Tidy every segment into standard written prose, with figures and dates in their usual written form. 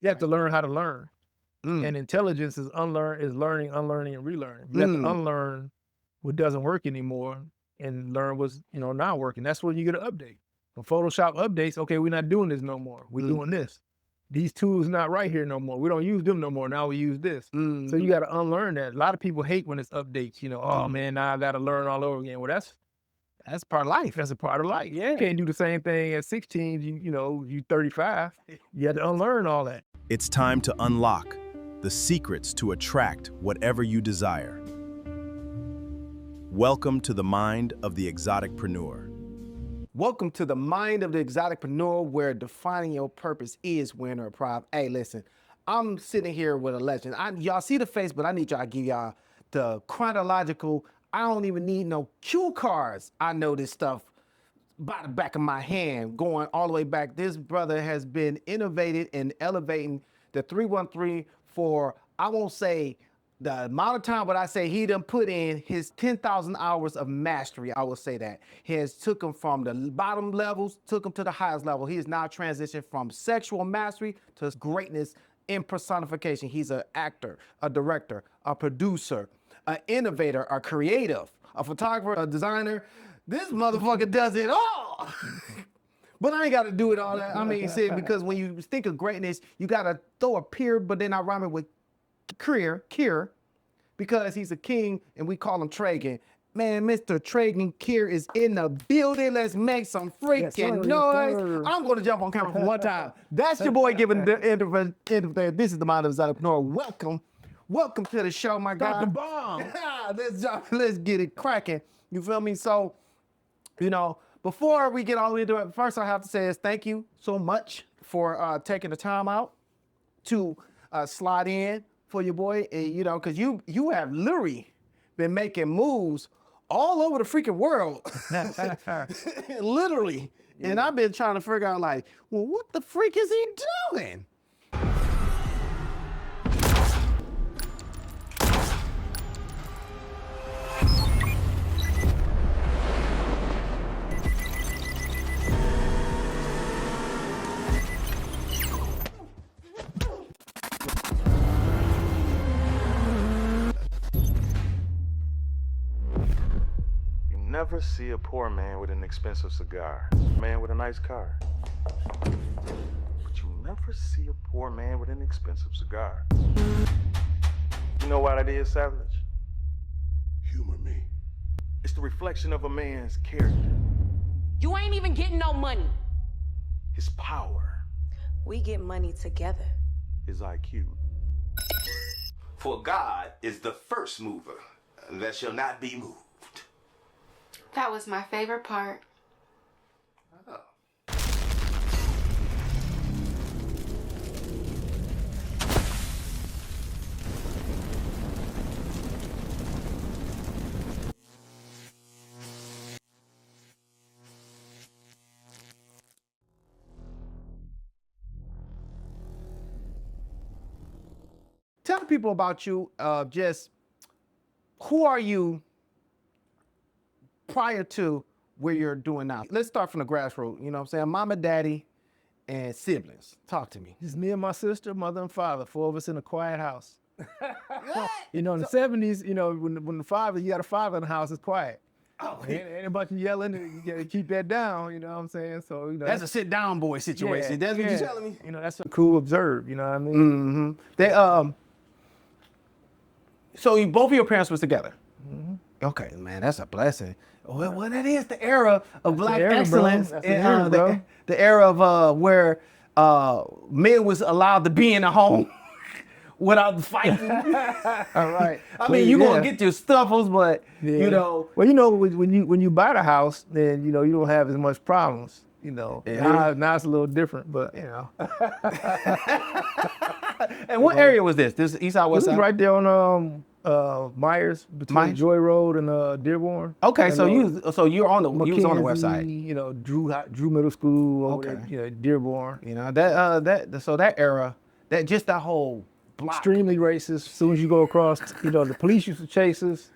You have to learn how to learn. And intelligence is learning, unlearning, and relearning. You have to unlearn what doesn't work anymore and learn what's not working. That's when you get an update. When Photoshop updates, okay, we're not doing this no more. We're doing this. These tools not right here no more. We don't use them no more. Now we use this. So you got to unlearn that. A lot of people hate when it's updates. Oh man, now I got to learn all over again. Well, that's part of life. That's a part of life. Yeah. You can't do the same thing at 16. You 35. You have to unlearn all that. It's time to unlock the secrets to attract whatever you desire. Welcome to the mind of the exoticpreneur. Welcome to the mind of the exoticpreneur, where defining your purpose is win or pride. Hey, listen, I'm sitting here with a legend. Y'all see the face, but I need y'all to give y'all the chronological. I don't even need no cue cards. I know this stuff by the back of my hand, going all the way back. This brother has been innovated and elevating the 313 for, I won't say the amount of time, but I say he done put in his 10,000 hours of mastery. I will say that. He has took him from the bottom levels, took him to the highest level. He is now transitioned from sexual mastery to greatness in personification. He's an actor, a director, a producer, an innovator, a creative, a photographer, a designer. This motherfucker does it all. But I ain't got to do it all that. I mean, see, because when you think of greatness, you got to throw a peer, but then I rhyme it with Kier, because he's a king and we call him Treagen. Man, Mr. Treagen Kier is in the building. Let's make some freaking noise. I'm going to jump on camera for one time. That's your boy giving the end of there. This is the mind of the exoticpreneur. Welcome to the show, my guy. Drop the bomb. Let's get it cracking. You feel me? So, before we get all into it, first I have to say is thank you so much for taking the time out to slide in for your boy. And, because you have literally been making moves all over the freaking world. Literally. Yeah. And I've been trying to figure out, like, well, what the freak is he doing? Never see a poor man with an expensive cigar, a man with a nice car. But you never see a poor man with an expensive cigar. You know why that is, Savage? Humor me. It's the reflection of a man's character. You ain't even getting no money. His power. We get money together. His IQ. For God is the first mover that shall not be moved. That was my favorite part. Oh. Tell people about you, just who are you prior to where you're doing now? Let's start from the grassroots. You know what I'm saying? Mama, daddy, and siblings. Talk to me. It's me and my sister, mother and father, 4 of us in a quiet house. In the 70s, when the father, you got a father in the house, it's quiet. Oh, ain't a bunch of yelling. You gotta keep that down. You know what I'm saying? So that's a sit down boy situation. That's what you're telling me. That's a cool observe. You know what I mean? Mm-hmm. They So both of your parents was together. Mm-hmm. Okay, man, that's a blessing. Well, that is the era of Black era, excellence, bro. and the era of where men was allowed to be in the home without fighting. All right. I mean, you gonna get your stuffles, but Well, when you buy the house, then you don't have as much problems. Now it's a little different, but And what area was this? This East Side, West This Side? is right there on Myers, between Myers? Joy Road and Dearborn. Okay, And, so you're on the you was on the west side. Drew Middle School over Okay. there, Dearborn. So that era, that whole block. Extremely racist. As soon as you go across, the police used to chase us.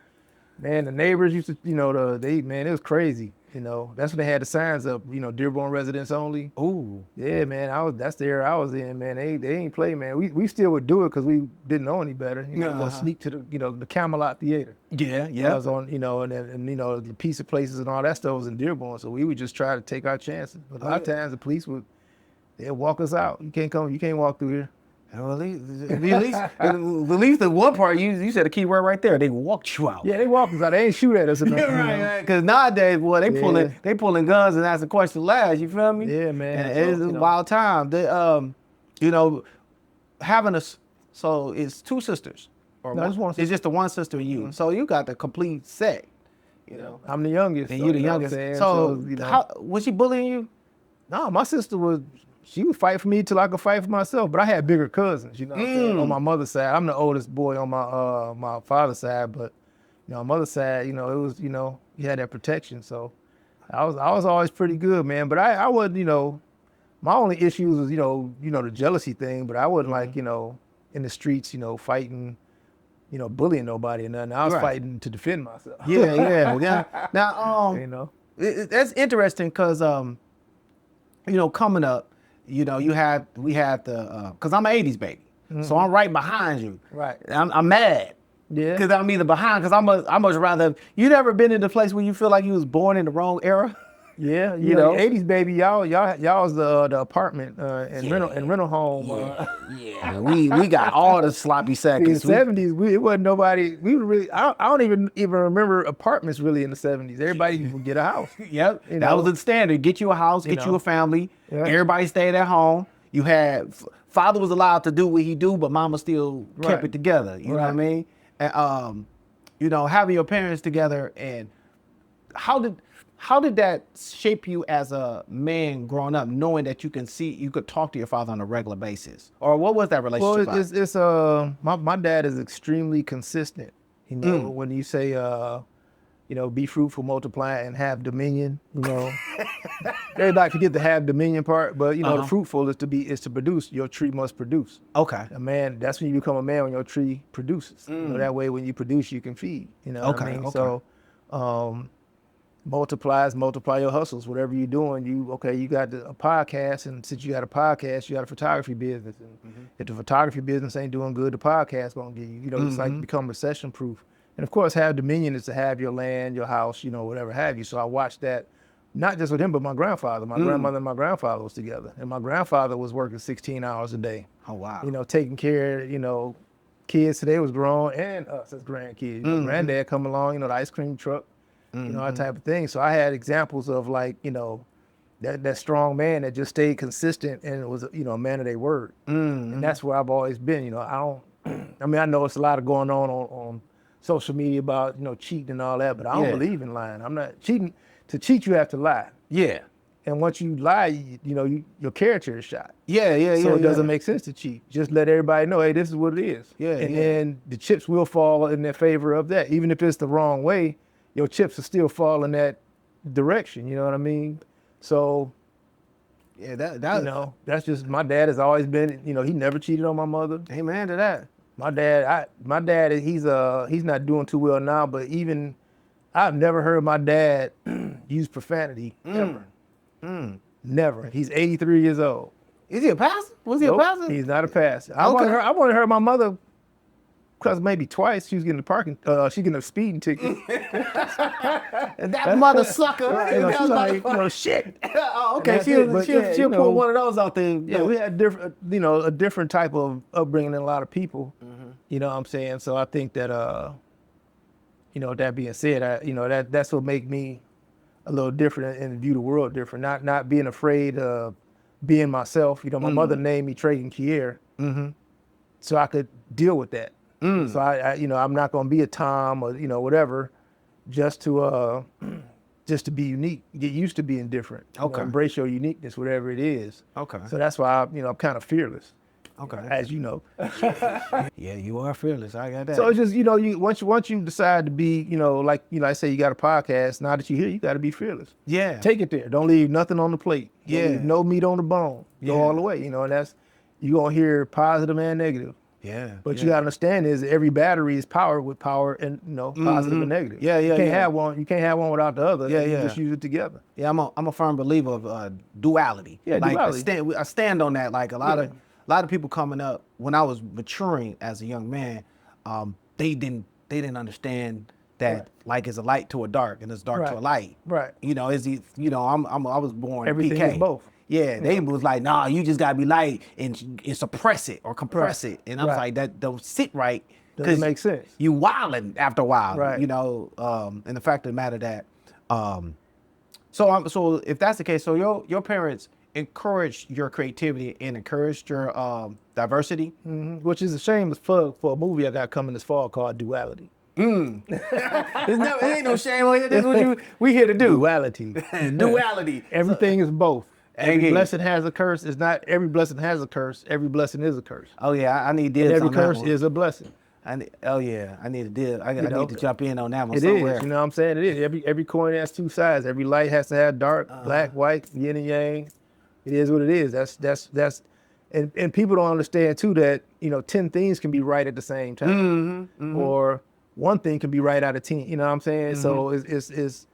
Man, the neighbors used to, it was crazy. You know, that's when they had the signs up, you know, Dearborn residents only. Ooh. Yeah, man, that's the era I was in, man. They ain't play, man. We still would do it because we didn't know any better. You know, go sneak to the, you know, the Camelot Theater. Yeah, I yeah. was on, you know, and you know, the pizza places and all that stuff was in Dearborn, so we would just try to take our chances. But a lot of times the police they'd walk us out. You can't walk through here. Well, at least the one part you said a key word right there. They walked you out. Yeah, they walk us out. They ain't shoot at us enough. Yeah, right. Because nowadays, boy, they pulling guns and asking questions last. You feel me? Yeah, man. And it's a wild time. They, you know, having so it's two sisters. Or No, it's one sister. It's just the one sister and you. So you got the complete set. You know, I'm the youngest. and you the know what I'm youngest. saying? So you know. how was she bullying you? No, my sister would fight for me till I could fight for myself. But I had bigger cousins, you know what I'm saying? On my mother's side. I'm the oldest boy on my father's side, but you know, on my mother's side, you know, it was, you know, you had that protection. So I was always pretty good, man. But I wasn't, you know, my only issues was, you know, the jealousy thing, but I wasn't like, you know, in the streets, you know, fighting, you know, bullying nobody or nothing. I was fighting to defend myself. Yeah. Now, you know. that's interesting because, you know, coming up, you know, we had the, because I'm an 80s baby. So I'm right behind you. Right. I'm mad. Yeah. Because I'm either behind, because I much rather, you never been in a place where you feel like you was born in the wrong era? Yeah, You know? 80s baby, y'all was the apartment and rental home. Yeah, we got all the sloppy In the seconds. 70s, it wasn't nobody. We were really. I don't even remember apartments really in the 70s. Everybody would get a house. Yep, You that know? was the standard. Get you a house, get you know? a family. Yeah. Everybody stayed at home. You had father was allowed to do what he do, but mama still kept Right. it together. You know what I Right. mean? And you know, having your parents together, and how did that shape you as a man growing up, knowing that you could talk to your father on a regular basis, or what was that relationship Well, like? it's my dad is extremely consistent. You know, when you say you know, be fruitful, multiply, and have dominion. You know, everybody forget the have dominion part, but you know, the fruitful is to produce. Your tree must produce. Okay. A man, that's when you become a man, when your tree produces. You know, that way when you produce, you can feed. You know what I mean? Okay. So multiply your hustles, whatever you're doing. You got a podcast, and since you got a podcast, you got a photography business. And if the photography business ain't doing good, the podcast gonna get you. You know, it's like become recession proof. And of course, have dominion is to have your land, your house, you know, whatever have you. So I watched that, not just with him, but my grandfather. My grandmother and my grandfather was together. And my grandfather was working 16 hours a day. Oh, wow. You know, taking care, you know, kids today was grown and us as grandkids. You know, granddad come along, you know, the ice cream truck, you know, that type of thing. So I had examples of like, you know, that strong man that just stayed consistent and was, you know, a man of their word. And that's where I've always been. You know, I know it's a lot of going on social media about, you know, cheating and all that, but I don't believe in lying. I'm not cheating. To cheat, you have to lie. Yeah. And once you lie, your character is shot. Yeah. So it doesn't make sense to cheat. Just let everybody know, hey, this is what it is. And then the chips will fall in their favor of that. Even if it's the wrong way, your chips will still fall in that direction. You know what I mean? So, yeah, that you know, that's just, my dad has always been, you know, he never cheated on my mother. Amen to that. My dad, he's not doing too well now, but even I've never heard my dad use profanity ever. Never. He's 83 years old. Is he a pastor? Was he a pastor? He's not a pastor. I want to heard my mother, because maybe twice she was getting she's getting a speeding ticket. And that mother sucker. You know, she's like, you know, shit. Oh, okay. That's it, but yeah, She'll you pull know, one of those out there. Yeah, we had a different type of upbringing than a lot of people. You know what I'm saying? So I think that, you know, that being said, you know, that's what make me a little different and view the world different. Not being afraid of being myself. You know, my mother named me Treagen Kier, so I could deal with that. So I, you know, I'm not gonna be a Tom or, you know, whatever, just to be unique. Get used to being different. You know, embrace your uniqueness, whatever it is. Okay. So that's why I'm kind of fearless. Okay. As you know. Yeah, you are fearless. I got that. So it's just, you know, once you decide to be, you know, like I say, you got a podcast. Now that you're here, you got to be fearless. Yeah. Take it there. Don't leave nothing on the plate. Don't Yeah. leave no meat on the bone. Go all the way. You know, and that's, you gonna hear positive and negative. Yeah. But you gotta understand is every battery is powered with power and positive and negative. Yeah, You can't yeah. have one. You can't have one without the other. Yeah, You yeah. just use it together. Yeah, I'm a firm believer of duality. Yeah, like, duality. I stand on that. Like a lot of people coming up when I was maturing as a young man, they didn't understand that like is a light to a dark and it's dark to a light. Right. You know, I was born Everything PK. is both. Yeah, they was like, nah, you just gotta be light and suppress it or compress it. And I was like, that don't sit right. Doesn't make sense. You wilding after a while. Right. You know, and the fact of the matter that so if that's the case, so your parents encouraged your creativity and encouraged your diversity. Which is a shame for a movie I got coming this fall called Duality. It ain't no shame on it. That's what we here to do. Duality. Duality. Everything is both. Every Hey. blessing has a curse. It's not every blessing has a curse. Every blessing is a curse. Oh yeah, I need And dibs every on that curse one. is a blessing. I need a dib. I need to jump in on that one It somewhere. is, you know what I'm saying? It is. Every coin has two sides. Every light has to have dark, black, white, yin and yang. It is what it is. That's and people don't understand too that 10 things can be right at the same time, or one thing can be right out of 10. You know what I'm saying? So it's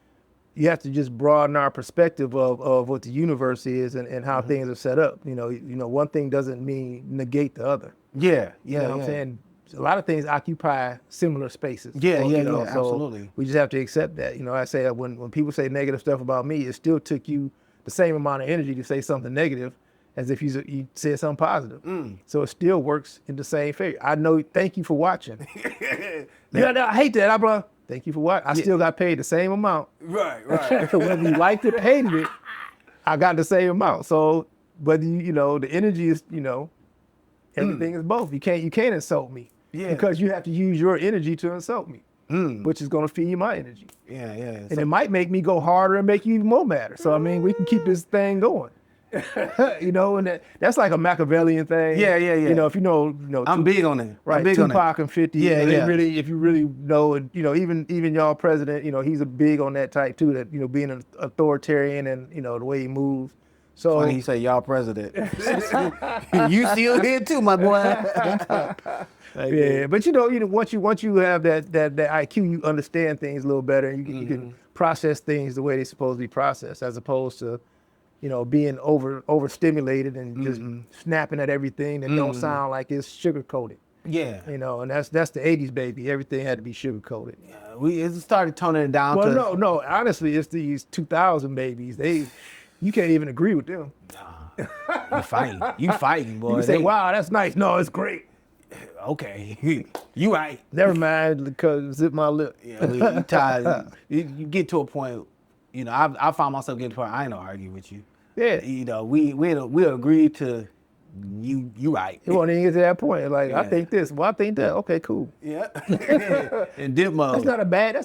you have to just broaden our perspective of what the universe is and how things are set up. One thing doesn't mean negate the other. Yeah, You know what I'm saying? A lot of things occupy similar spaces. Yeah, So, yeah, so absolutely. We just have to accept that. I say when people say negative stuff about me, it still took you the same amount of energy to say something negative as if you said something positive. So it still works in the same favor. I know. Thank you for watching. I hate that. Thank you for watching. I still got paid the same amount. Right. Whether you liked it or hated it, I got the same amount. So whether the energy is everything is both. You can't insult me. Yeah. Because you have to use your energy to insult me, which is going to feed you my energy. Yeah. And it might make me go harder and make you even more madder. So, we can keep this thing going. And that's like a Machiavellian thing. Yeah. If I'm big on it. Right, I'm big on Tupac it. and 50. Yeah, they yeah. really, if you really know, and even y'all president, he's a big on that type too. That being an authoritarian and the way he moves. So Funny you say y'all president. You still here too, my boy. yeah, but once you have that IQ, you understand things a little better, and you can process things the way they're supposed to be processed, as opposed to being overstimulated and just snapping at everything that don't sound like it's sugar coated. Yeah. And that's the 80s, baby. Everything had to be sugar coated. We started toning it down to. Well, no. Honestly, it's these 2000 babies. You can't even agree with them. You fighting, boy. You say, "Wow, that's nice." No, it's great. Okay, you right. Never mind, because zip my lip. Yeah, you tired. You get to a point. I found myself getting to a point. I ain't gonna argue with you. Yeah. We agreed to you right. It won't even get to that point. Like, Yeah. I think this. Well, I think that. Okay, cool. Yeah. And dip mode. That's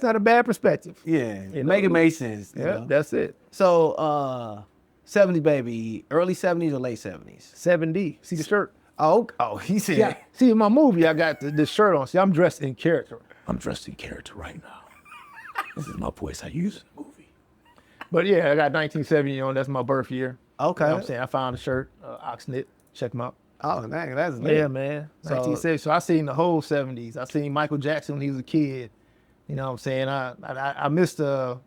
not a bad perspective. Yeah. Make it make sense. That's it. So 70s baby, early 70s or late 70s? 7D. See the shirt? Oh, he said. Yeah. See, in my movie, I got this shirt on. See, I'm dressed in character. I'm dressed in character right now. This is my voice I use in the movie. But yeah, I got 1970 on. That's my birth year. Okay. You know what I'm saying? I found the shirt, Oxnit. Check them out. Oh, dang, that's lit. Yeah, man. 1970. So I seen the whole 70s. I seen Michael Jackson when he was a kid. You know what I'm saying? I missed Martin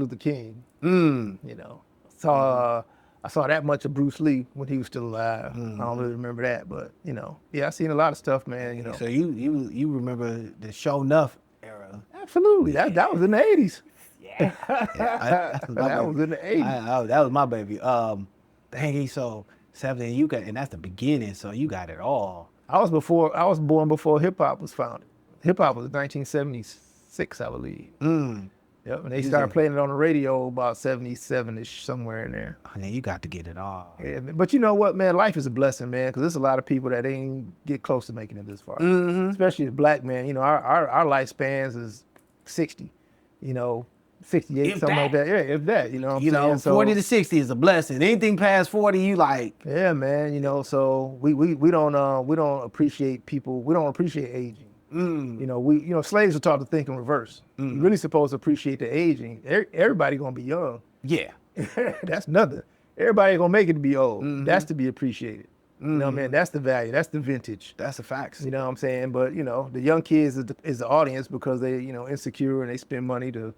Luther King. I saw that much of Bruce Lee when he was still alive. I don't really remember that, but yeah, I seen a lot of stuff, man. So you remember the Show Enough era? Absolutely. That was in the 80s. Yeah. That was in the 80s. That was my baby. Dang, so 70, you got, and that's the beginning. So you got it all. I was born before hip hop was founded. Hip hop was 1976, I believe. Yep, and they started playing it on the radio about 77-ish, somewhere in there. And then you got to get it all. Yeah, but you know what, man? Life is a blessing, man, because there's a lot of people that ain't get close to making it this far. Especially as black men. Our lifespans is 60, 68, If something like that. that. Yeah, if that, you know what I'm saying? 40 to 60 is a blessing. Anything past 40, you like. Yeah, man, so we don't appreciate people. We don't appreciate aging. Slaves are taught to think in reverse. You're really supposed to appreciate the aging. Everybody gonna be young. Yeah. That's nothing. Everybody gonna make it to be old. That's to be appreciated. You know what I mean? That's the value. That's the vintage. That's the facts. You know what I'm saying? But, you know, the young kids is the audience because they, you know, insecure and they spend money to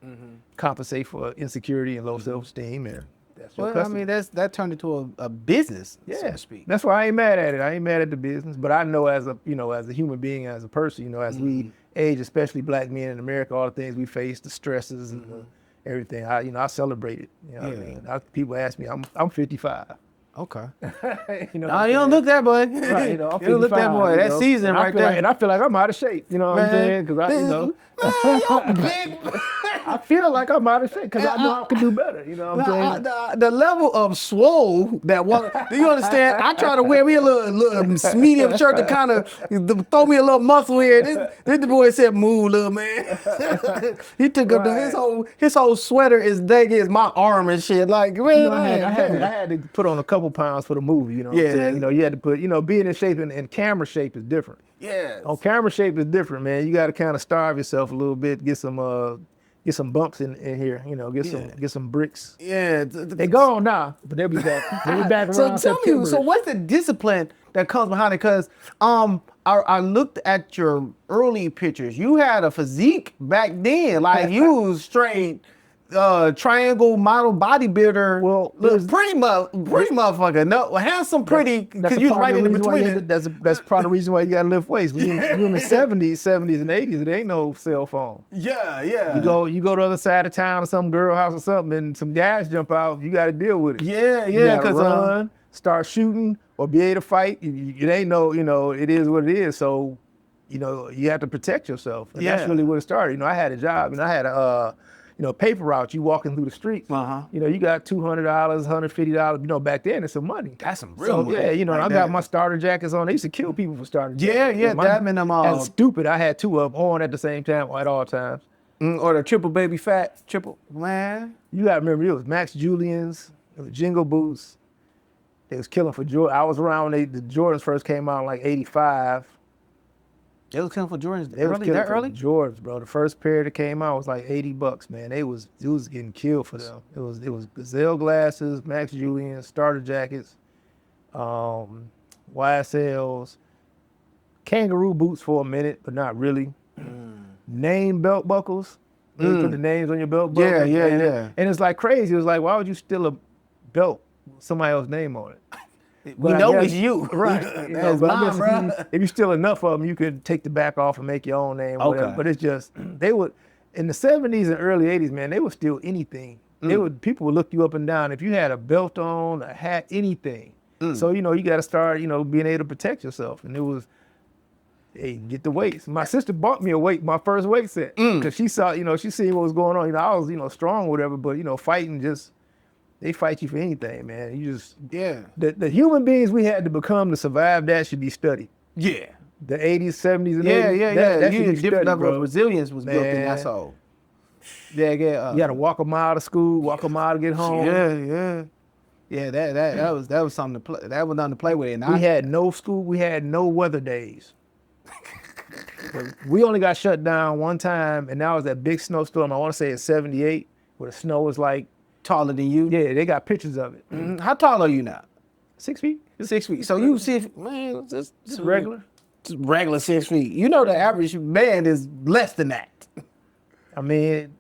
compensate for insecurity and low self-esteem. And that's your Well, I customer. mean, that turned into a business, so Yeah, to speak. that's why I ain't mad at it. I ain't mad at the business, but I know as a, you know, as a human being, as a person, you know, as we age, especially black men in America, all the things we face, the stresses and everything, I celebrate it. You know what I mean? People ask me, I'm 55. Okay. You know, No, you don't look that boy. right, you know, I'm you don't look that 55, boy. you That know, season and I right feel like- there. and I feel like I'm out of shape. You know what I'm saying? Because I, you know, I feel like I'm out of shape because I know I can do better. You know what I'm saying? The level of swole that one, do you understand? I try to wear me a little medium shirt to kind of throw me a little muscle here. This the boy said, "Move, little man." He took up his whole sweater is big as my arm and shit. Like, man, You know, I had to put on a couple pounds for the movie. You know what I'm saying? You know, you had to put, you know, being in shape and camera shape is different. yeah. On camera shape is different, man. You got to kind of starve yourself a little bit, get some bumps in here, you know, get some bricks. Yeah. They gone now, but they'll be back. They'll be back around So tell September. me, so what's the discipline that comes behind it? Because I looked at your early pictures. You had a physique back then, like you was straight triangle model bodybuilder. Well, pretty motherfucker. No, handsome, pretty. Because you was right in between it. That's part of the reason why you got to lift weights. When you're in the 70s and 80s, there ain't no cell phone. Yeah. You go to the other side of town or some girl house or something, and some guys jump out. You got to deal with it. Yeah. You gotta Because run, start shooting, or be able to fight. It ain't no, you know, it is what it is. So, you know, you have to protect yourself. And that's really where it started. You know, I had a job, and I had a, you know, paper route. You walking through the streets. You know, you got $200, $150. You know, back then it's some money. That's some real money. Yeah, you know, right I there. got my starter jackets on. They used to kill people for starter Yeah, jackets. that and them all. That's stupid. I had two of them on at the same time at all times. Or the triple baby fat, triple, man. You got to remember, it was Max Julian's, it was Jingle Boots. They was killing for Jordan. I was around when the Jordans first came out in like 85. They was killing for Jordans They was early, killing that for early? Jordans, bro. The first pair that came out was like $80, man. It was getting killed for them. It was Gazelle glasses, Max Julian, starter jackets, YSLs, kangaroo boots for a minute, but not really. Name belt buckles. You put the names on your belt buckles. Yeah. And it's like crazy. It was like, why would you steal a belt with somebody else's name on it? We But I know guess- it's you. Right. You know, That's but I mine, guess bro. if you steal enough of them, you could take the back off and make your own name. Or whatever. Okay. But it's just, they would, in the 70s and early 80s, man, they would steal anything. People would look you up and down. If you had a belt on, a hat, anything. So, you know, you got to start, you know, being able to protect yourself. And it was, hey, get the weights. My sister bought me my first weight set. Because she saw, you know, she seen what was going on. You know, I was, you know, strong or whatever, but, you know, fighting just, they fight you for anything, man. You just, the human beings we had to become to survive that should be studied. Yeah. The 80s, 70s, and Yeah, 80s. yeah. That You should be different studied, level of bro. resilience was built in Man. that soul. Yeah. You got to walk a mile to school, walk a mile to get home. Yeah, that was something to play. That was nothing to play with. And We had no school. We had no weather days. We only got shut down one time, and that was that big snowstorm. I want to say it's 78, where the snow was like, taller than you. yeah, they got pictures of it. How tall are you now? 6 feet. 6 feet. So you 6, man, just Regular. Just regular 6 feet. You know the average man is less than that. I mean,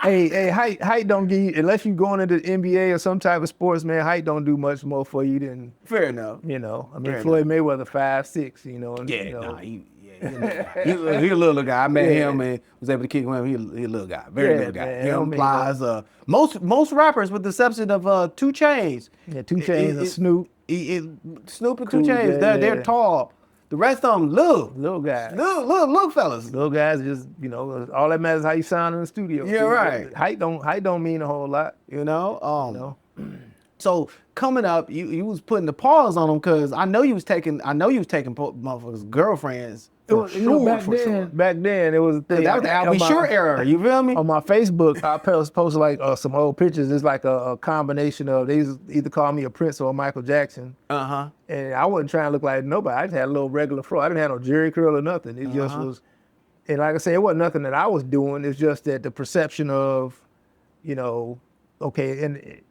hey, height don't give you, unless you going into the NBA or some type of sports, man, height don't do much more for you than, Fair enough. you know. I mean, Fair Floyd Mayweather 5'6", you know. And, Yeah, you know, nah, he a little guy. I met him and was able to kick him. He a little guy, very Yeah, little guy. man, Him, don't mean Plies, most rappers, with the exception of 2 Chainz. Yeah, 2 Chainz and Snoop. Snoop and 2 Cool, Chainz, yeah, they're yeah. tall. The rest of them Little guys. little fellas. Little guys just, you know, all that matters is how you sound in the studio. Yeah, right. Height don't mean a whole lot. You know. You know? So coming up, you was putting the pause on them because I know you was taking motherfuckers' girlfriends. It was, you know, back then it was a thing. That was the Al B. Sure era. You feel me? On my Facebook, I posted like some old pictures. It's like a combination of, they used to either call me a Prince or a Michael Jackson. And I wasn't trying to look like nobody. I just had a little regular fro. I didn't have no jerry curl or nothing. It just was, and like I say, it wasn't nothing that I was doing. It's just that the perception of, you know, okay, and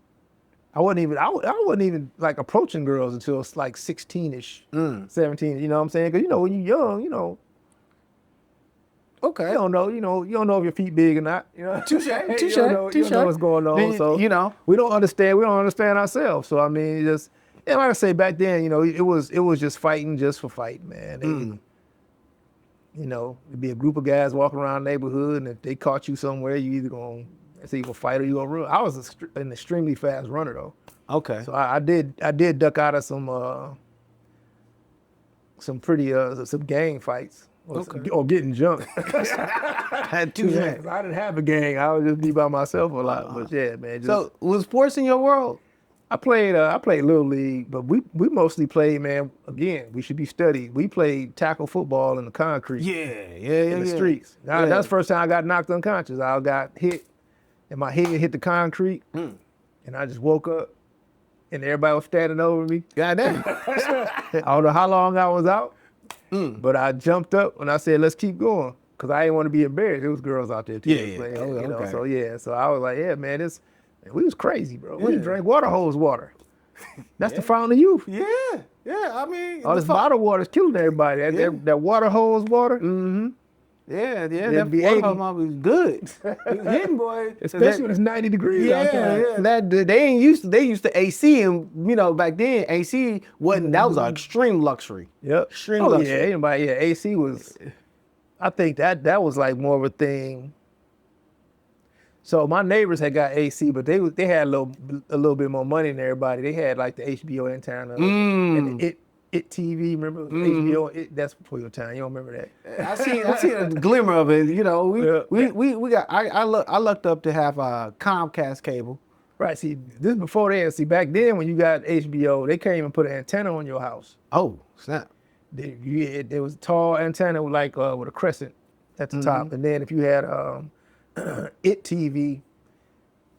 I wasn't even like approaching girls until like 16ish, 17. You know what I'm saying? Because when you're young, Okay. you don't know if your feet big or not. Touche. You don't know what's going on. Then, So we don't understand ourselves. So I mean, just like I say, back then, it was just fighting just for fighting, man. It'd be a group of guys walking around the neighborhood, and if they caught you somewhere, you either gonna fight or you gonna run. I was an extremely fast runner though. Okay. So I did duck out of some pretty some gang fights or getting jumped. Had two hands. I didn't have a gang. I would just be by myself a lot. But yeah, man. So was sports in your world? I played Little League, but we mostly played, man. Again, we should be studied. We played tackle football in the concrete. In the streets. That's the first time I got knocked unconscious. I got hit, and my head hit the concrete, and I just woke up, and everybody was standing over me. Goddamn. I don't know how long I was out, but I jumped up and I said, "Let's keep going," because I didn't want to be embarrassed. There was girls out there too. Okay. So I was like, "Yeah, man, we was crazy, bro. We drank water hose water. That's the fountain of youth. Yeah. I mean, all this bottled water is killing everybody. That water hose water. Mm-hmm. Yeah. That'd That be water 80. hose was good. It was hitting, boy. Especially when it's 90 degrees out there. They used to AC, and back then AC wasn't. That was an extreme luxury. Yep. Extreme luxury. AC was. I think that was like more of a thing. So my neighbors had got AC, but they had a little bit more money than everybody. They had like the HBO antenna and the It TV. Remember HBO? That's before your time. You don't remember that? I seen a glimmer of it. We got. I lucked up to have a Comcast cable. Right. See, this is before then. See, back then when you got HBO, they can't even put an antenna on your house. Oh, snap! There was a tall antenna with a crescent at the top, and then if you had It TV,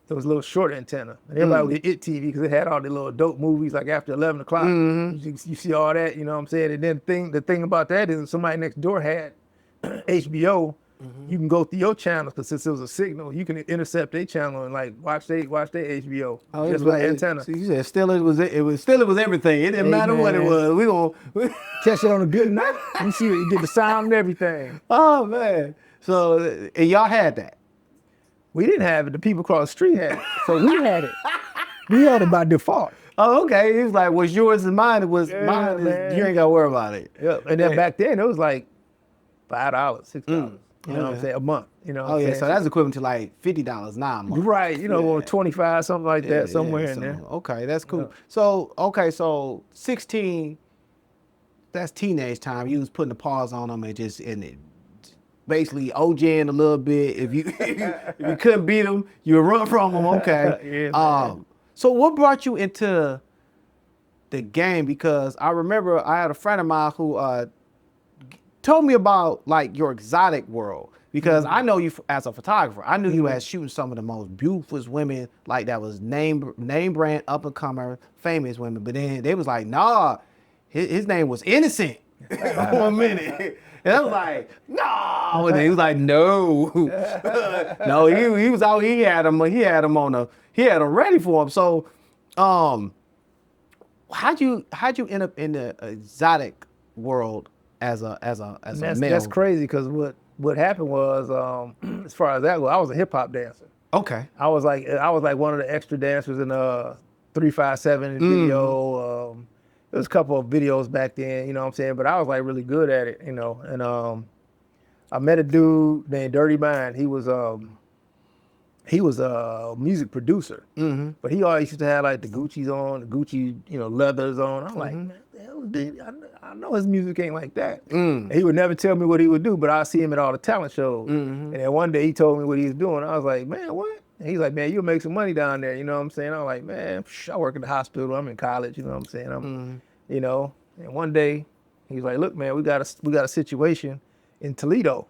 there was a little short antenna, and everybody with It TV because it had all the little dope movies like after 11 o'clock. You see all that, you know what I'm saying? And then the thing about that is somebody next door had HBO. You can go through your channels because since it was a signal, you can intercept their channel and like watch their HBO. Oh, just with the antenna. So you said it was everything. It didn't matter what it was. We gonna catch it on a good night. You see, you get the sound and everything. Oh man! So and y'all had that. We didn't have it. The people across the street had it. So we had it. We had it by default. Oh, okay. It was like, what's yours and mine? It was mine. You ain't got to worry about it. Yep. And then back then, it was like $5, $6. You know what I'm saying? A month. You know what I'm saying? So that's equivalent to like $50 now a month. Right. Or 25, something like that, somewhere in there. Okay, that's cool. Yeah. So 16, that's teenage time. You was putting the pause on them and just in it. Basically OJing a little bit. If you couldn't beat them, you would run from them. Okay. So what brought you into the game? Because I remember I had a friend of mine who told me about like your exotic world. Because I know you as a photographer. I knew you as shooting some of the most beautiful women, like that was name brand up and comer famous women. But then they was like, nah, his name was Innocent for a minute. And I was like, no. And he was like, no. No, he was out. He had him ready for him. So, how'd you end up in the exotic world as a male? That's crazy because what happened was, as far as that goes, I was a hip hop dancer. Okay. I was like one of the extra dancers in 357 video. There was a couple of videos back then, you know what I'm saying? But I was like really good at it, And I met a dude named Dirty Mind. He was a music producer, but he always used to have like the Gucci's on, the Gucci, leathers on. I'm like, man, the hell is this? I know his music ain't like that. And he would never tell me what he would do, but I see him at all the talent shows. And then one day he told me what he was doing. I was like, man, what? And he's like, man, you'll make some money down there. You know what I'm saying? I'm like, man, I work in the hospital. I'm in college. You know what I'm saying? And one day he's like, look, man, we got a situation in Toledo.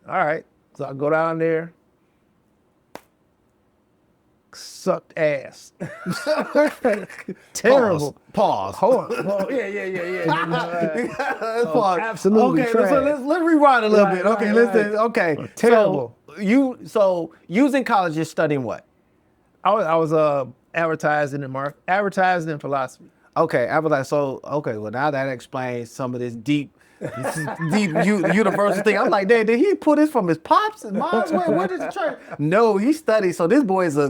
All right. So I go down there, sucked ass. Terrible. Pause. Hold on. Well, yeah. Pause. Absolutely. Okay, trash. so let's rewind a little bit. Okay, right. listen. Okay. Terrible. So you was in college just studying what? I was advertising and philosophy. Okay, I was like, so okay. Well, now that explains some of this deep universal thing. I'm like, did he pull this from his pops and moms? Where did he try? No, he studied. So this boy is a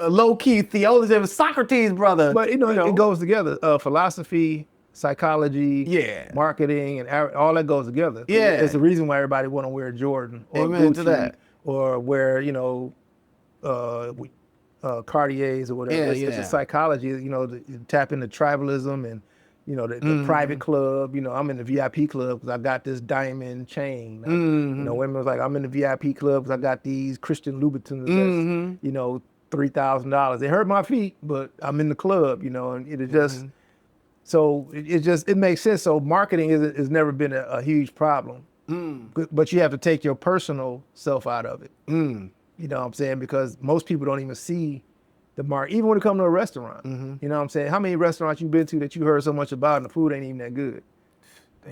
low key theologian, Socrates brother. But it goes together. Philosophy, psychology, marketing, and all that goes together. Yeah, it's the reason why everybody want to wear Jordan or Amen Gucci to that. or wear Cartiers or whatever. It's just psychology. To tap into tribalism and the private club. I'm in the VIP club because I got this diamond chain. Women was like, I'm in the VIP club because I got these Christian Louboutins. That's, $3,000. It hurt my feet, but I'm in the club. And it just. So it makes sense. So marketing has never been a huge problem, but you have to take your personal self out of it. You know what I'm saying? Because most people don't even see the mark, even when it comes to a restaurant. You know what I'm saying? How many restaurants you been to that you heard so much about and the food ain't even that good?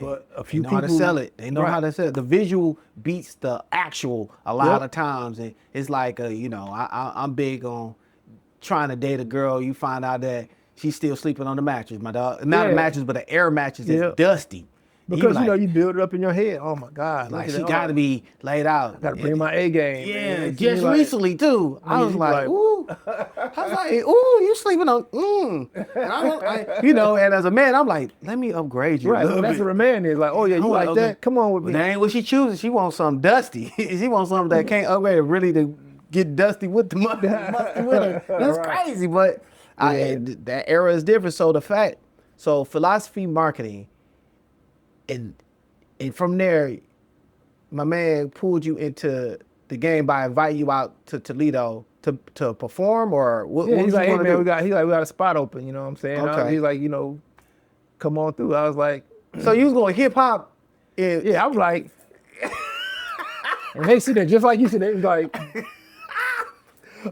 But a few people know how to sell it. They know how to sell it. The visual beats the actual a lot of times. And it's like, I'm big on trying to date a girl. You find out that she's still sleeping on the mattress, my dog. Not a mattress, but an air mattress that's dusty. Because you build it up in your head. Oh my God! Like she got to be laid out. Got to bring my A game. Yeah, man. just recently too. I was like, ooh. I was like, ooh, you sleeping on? And as a man, I'm like, let me upgrade you. Right. That's what a man is like. Oh yeah, you like that? Come on with me. That ain't what she chooses. She wants something dusty. She wants something that can't upgrade really to get dusty with the musty with her. That's crazy, but that era is different. So philosophy marketing. And from there, my man pulled you into the game by inviting you out to Toledo to perform, or what? He's like, hey man, we got a spot open. You know what I'm saying? Okay. He's like, come on through. I was like, so you was going hip hop? Yeah, I was like, and they see that just like you said. They was like,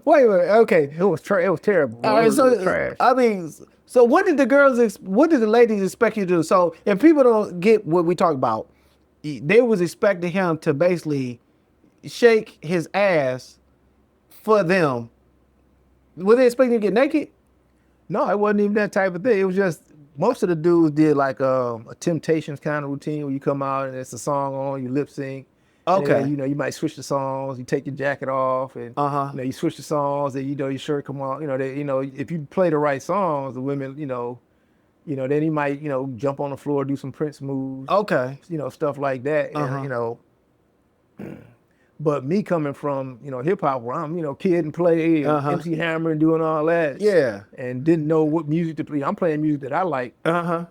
wait a minute, okay, it was terrible. All right, so trash. I mean. So what did the ladies expect you to do? So if people don't get what we talk about, they was expecting him to basically shake his ass for them. Were they expecting you to get naked? No, it wasn't even that type of thing. It was just, most of the dudes did like a Temptations kind of routine where you come out and it's a song on, you lip sync. Okay. And, you might switch the songs. You take your jacket off, and you switch the songs. And your shirt come on. If you play the right songs, the women, then you might, jump on the floor, do some Prince moves. Okay. Stuff like that. And, but me coming from, hip hop, where I'm, Kid and Play, MC Hammer and doing all that. Yeah. And didn't know what music to play. I'm playing music that I like. And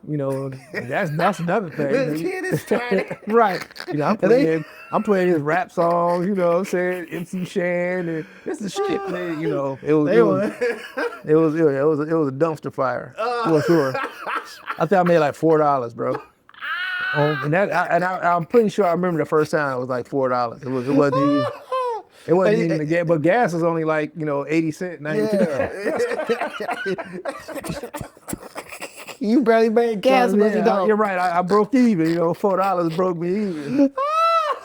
that's another thing. This kid is trying. Right. I'm playing his rap songs, you know what I'm saying? MC Shan, and this is shit, man. It was a dumpster fire for sure. I think I made like $4, bro. I'm pretty sure I remember the first time it was like $4. It wasn't even the gas, but gas was only like 80 cents, 90 cents. You barely made gas money, dog. You're right. I broke even. $4 broke me even.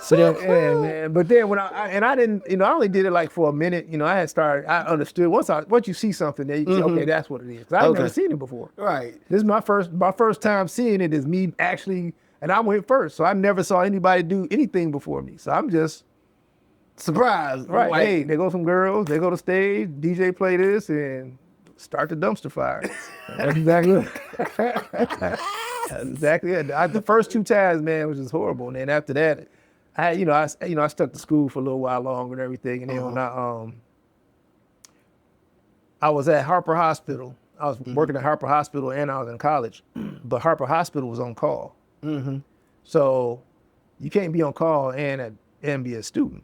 So man. But then when I didn't, I only did it like for a minute. I understood once you see something, then you can say, okay, that's what it is. 'Cause I've never seen it before. Right. This is my first time seeing it. Is me actually. And I went first, so I never saw anybody do anything before me. So I'm just surprised. Right. Hey, there go some girls, they go to stage, DJ play this, and start the dumpster fire. That's exactly it. That's exactly it. The first 2 times, man, was just horrible. And then after that, I stuck to school for a little while longer and everything. And then when I was at Harper Hospital, I was working at Harper Hospital and I was in college, but Harper Hospital was on call. So you can't be on call and be a student.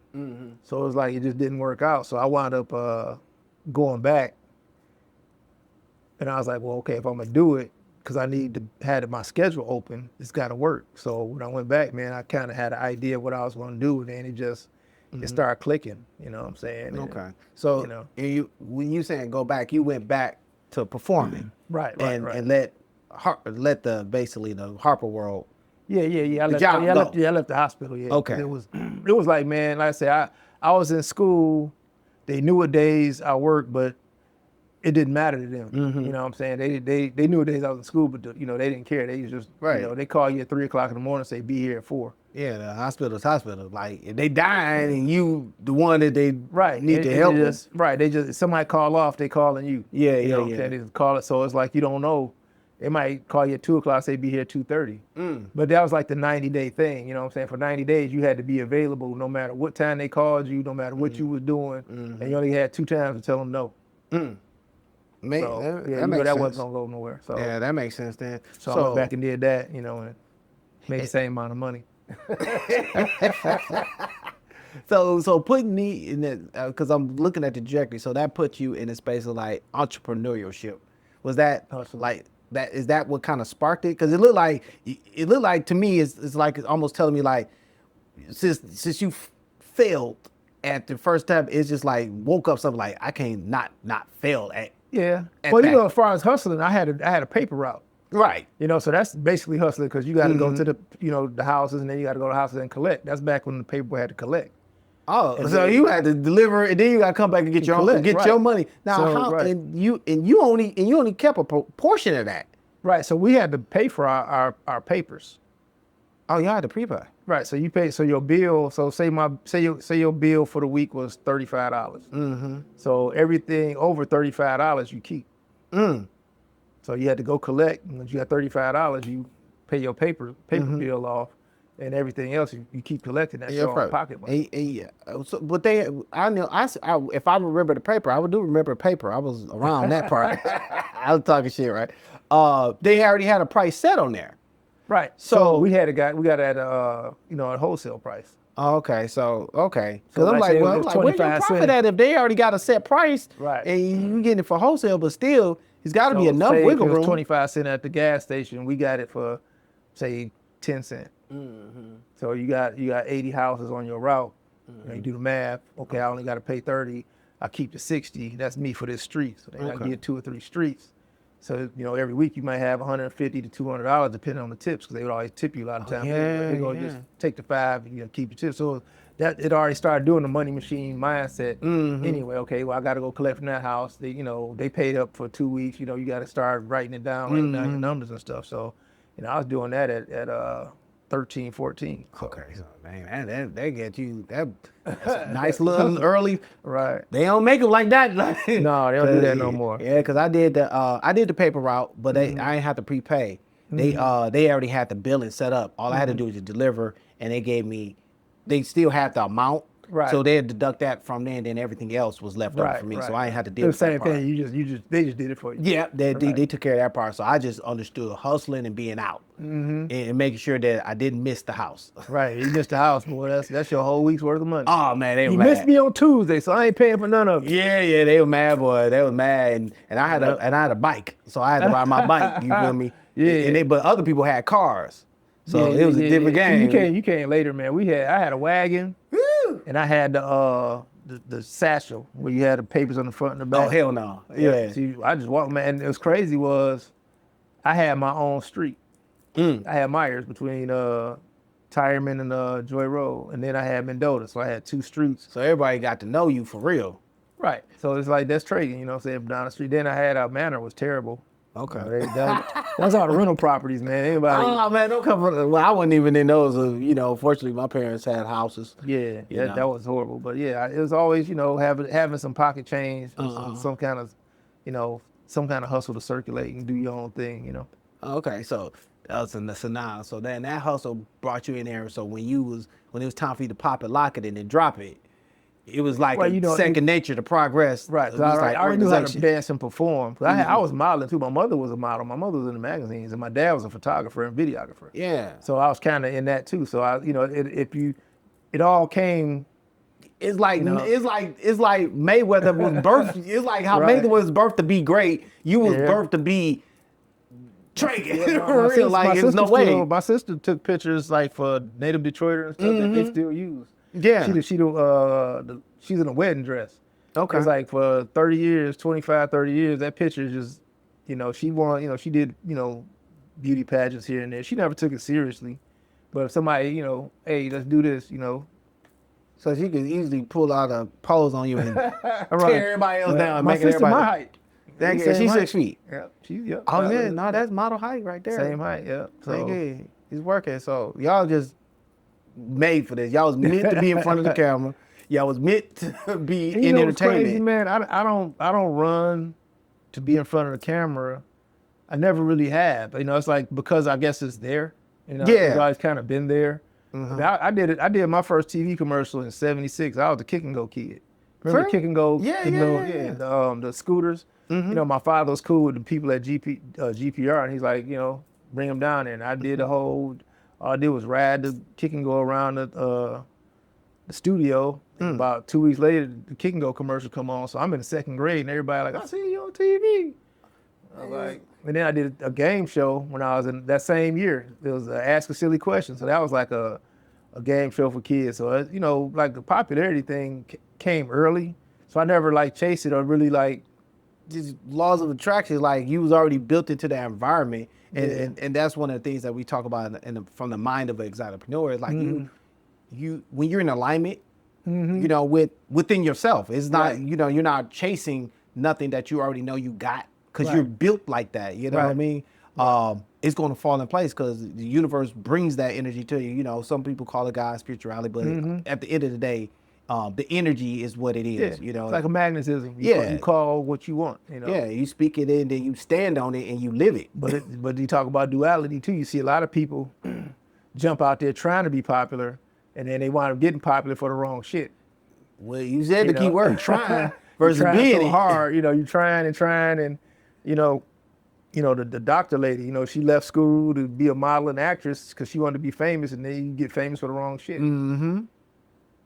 So it was like, it just didn't work out. So I wound up going back, and I was like, well, okay, if I'm gonna do it, because I need to have my schedule open, it's gotta work. So when I went back, man, I kind of had an idea of what I was gonna do, and then it started clicking, you know what I'm saying? Okay. And, So when you saying go back, you went back to performing. Right. And let the Harper world. Yeah. I left the hospital. Yeah. Okay. It was like, man, like I said, I was in school they knew what days I worked, but it didn't matter to them. You know what I'm saying? They knew what days I was in school, but they didn't care. They just, they call you at 3 o'clock in the morning and say, be here at 4. Yeah, the hospital's hospital. Like, if they dying and you the one that they need to help them. They just, somebody call off, they calling you. Yeah, you know what I'm saying? They just call it. So it's like, you don't know. They might call you at 2 o'clock, say be here at 2:30. But that was like the 90-day thing. You know what I'm saying? For 90 days, you had to be available no matter what time they called you, no matter what you was doing. And you only had 2 times to tell them no. Man, So, that makes sense. wasn't gonna go nowhere. So yeah, that makes sense then. So I went back and did that, and made the same amount of money. So putting me in that, because I'm looking at the trajectory, so that put you in a space of like entrepreneurship. Was that like that? Is that what kind of sparked it? Because it looked like to me it's like it's almost telling me like since you failed at the first time, it's just like woke up something like I can't not fail at. Yeah. Well, as far as hustling, I had a paper route. Right. So that's basically hustling because you got to go to the the houses and then you got to go to houses and collect. That's back when the paper had to collect. Oh, and so you had to deliver and then you got to come back and get your your money. Now, and you only kept a portion of that. Right. So we had to pay for our papers. Oh, you had to prepay. Right. So you pay. So your bill. So say your bill for the week was $35. So everything over $35 you keep. So you had to go collect. And when you got $35, you pay your paper bill off, and everything else you keep collecting. That's your pocket money. Yeah. So, but I know. If I remember the paper, I do remember paper. I was around that part. I was talking shit, right? They already had a price set on there. Right. So we got it at a wholesale price. Oh, okay. So okay. So I'm like, where's your profit at if they already got a set price? Right. And you getting it for wholesale, but still, it's got to be enough wiggle room. 25 cents at the gas station. We got it for say 10 cents. So you got 80 houses on your route. You do the math. Okay, I only got to pay 30. I keep the 60. That's me for this street. So then I get 2 or 3 streets. So every week you might have $150 to $200 depending on the tips because they would always tip you a lot of times. They're gonna just take the 5 and keep your tips. So that it already started doing the money machine mindset. Anyway, okay, well I got to go collect from that house. They paid up for 2 weeks. You got to start writing it down, writing down your numbers and stuff. So I was doing that at 13, 14. So. Okay, so man, they get you that's a nice little early. Right. They don't make them like that. No, they don't do that no more. Yeah, because I did the paper route, but I ain't have to prepay. They already had the billing set up. All I had to do was just deliver, and they still had the amount. Right. So they'd deduct that from there, and then everything else was left over for me. So I ain't had to deal with the same that part. thing. They just did it for you. Yeah, they took care of that part. So I just understood hustling and being out and making sure that I didn't miss the house. Right. You missed the house, boy. That's your whole week's worth of money. Oh man, they were You mad. missed me on Tuesday, so I ain't paying for none of it. Yeah, they were mad, boy. They were mad, and I had a bike, so I had to ride my bike. You feel me? Yeah. But other people had cars, so it was a different game. You came later, man. I had a wagon. And I had the satchel where you had the papers on the front and the back. Oh hell no! Yeah. See, I just walked, man. And it was crazy was, I had my own street. I had Myers between Tireman and Joy Road, and then I had Mendota, so I had 2 streets. So everybody got to know you for real. Right. So it's like that's trading, what I'm saying, down the street. Then I had Manor was terrible. Okay. That's all the rental properties, man. Anybody? Oh man, don't come from. Well, I wasn't even in those. Fortunately, my parents had houses. Yeah, that was horrible. But yeah, it was always, having some pocket change, some kind of, some kind of hustle to circulate and do your own thing, Okay, so so then that hustle brought you in there. So when it was time for you to pop it, lock it, and then drop it, it was like second nature to progress. Right. I already knew how to dance and perform. I was modeling too. My mother was a model. My mother was in the magazines, and my dad was a photographer and videographer. Yeah. So I was kind of in that too. So it all came. It's like Mayweather was birthed. It's like how Mayweather was birthed to be great. You was birthed to be Treagen. There's no way. My sister took pictures like for Native Detroiters and stuff that they still use. Yeah. She's in a wedding dress. Okay. It's like for 30 years, 25, 30 years, that picture is just, she won, she did, beauty pageants here and there. She never took it seriously. But if somebody, hey, let's do this, So she could easily pull out a pose on you and tear Right. everybody else down. My making sister, everybody... my height. Dang it, Same she's height. 6 feet. Yeah, she's yeah. Oh yeah, no, that's model height right there. Same height. Yeah. So So he's working. So y'all just made for this. Y'all was meant to be in front of the camera. Y'all was meant to be and you in know what's entertainment. crazy, man? I don't run to be in front of the camera. I never really have. You know, it's like because I guess it's there. You know, Yeah. it's always kind of been there. I did it. I did my first TV commercial in '76. I was the Kick and Go kid. Remember the Kick and Go? Yeah, you yeah, know, yeah. the scooters. You know, my father was cool with the people at GPR, and he's like, you know, bring them down there. And I did the whole. All I did was ride the Kick and Go around the studio. About 2 weeks later, the Kick and Go commercial come on. So I'm in the second grade, and everybody like, I see you on TV. I was like, and then I did a game show when I was in that same year. It was Ask a Silly Question. So that was like a game show for kids. So, you know, like the popularity thing came early. So I never like chased it or really like. Just laws of attraction, like you was already built into that environment. And that's one of the things that we talk about from the mind of an entrepreneur. Is like you when you're in alignment, you know, within yourself. It's not, you know, you're not chasing nothing that you already know you got because you're built like that. You know what I mean? It's going to fall in place because the universe brings that energy to you. You know, some people call it God, spirituality, but at the end of the day, the energy is what it is. You know, it's like a magnetism. You call what you want. You know. Yeah, you speak it in, then you stand on it and you live it. But you talk about duality too. You see a lot of people jump out there trying to be popular, and then they wind up getting popular for the wrong shit. Well, you said the key word, trying versus being so hard. You know, you trying, and you know, the doctor lady. You know, she left school to be a model and actress because she wanted to be famous, and then you get famous for the wrong shit.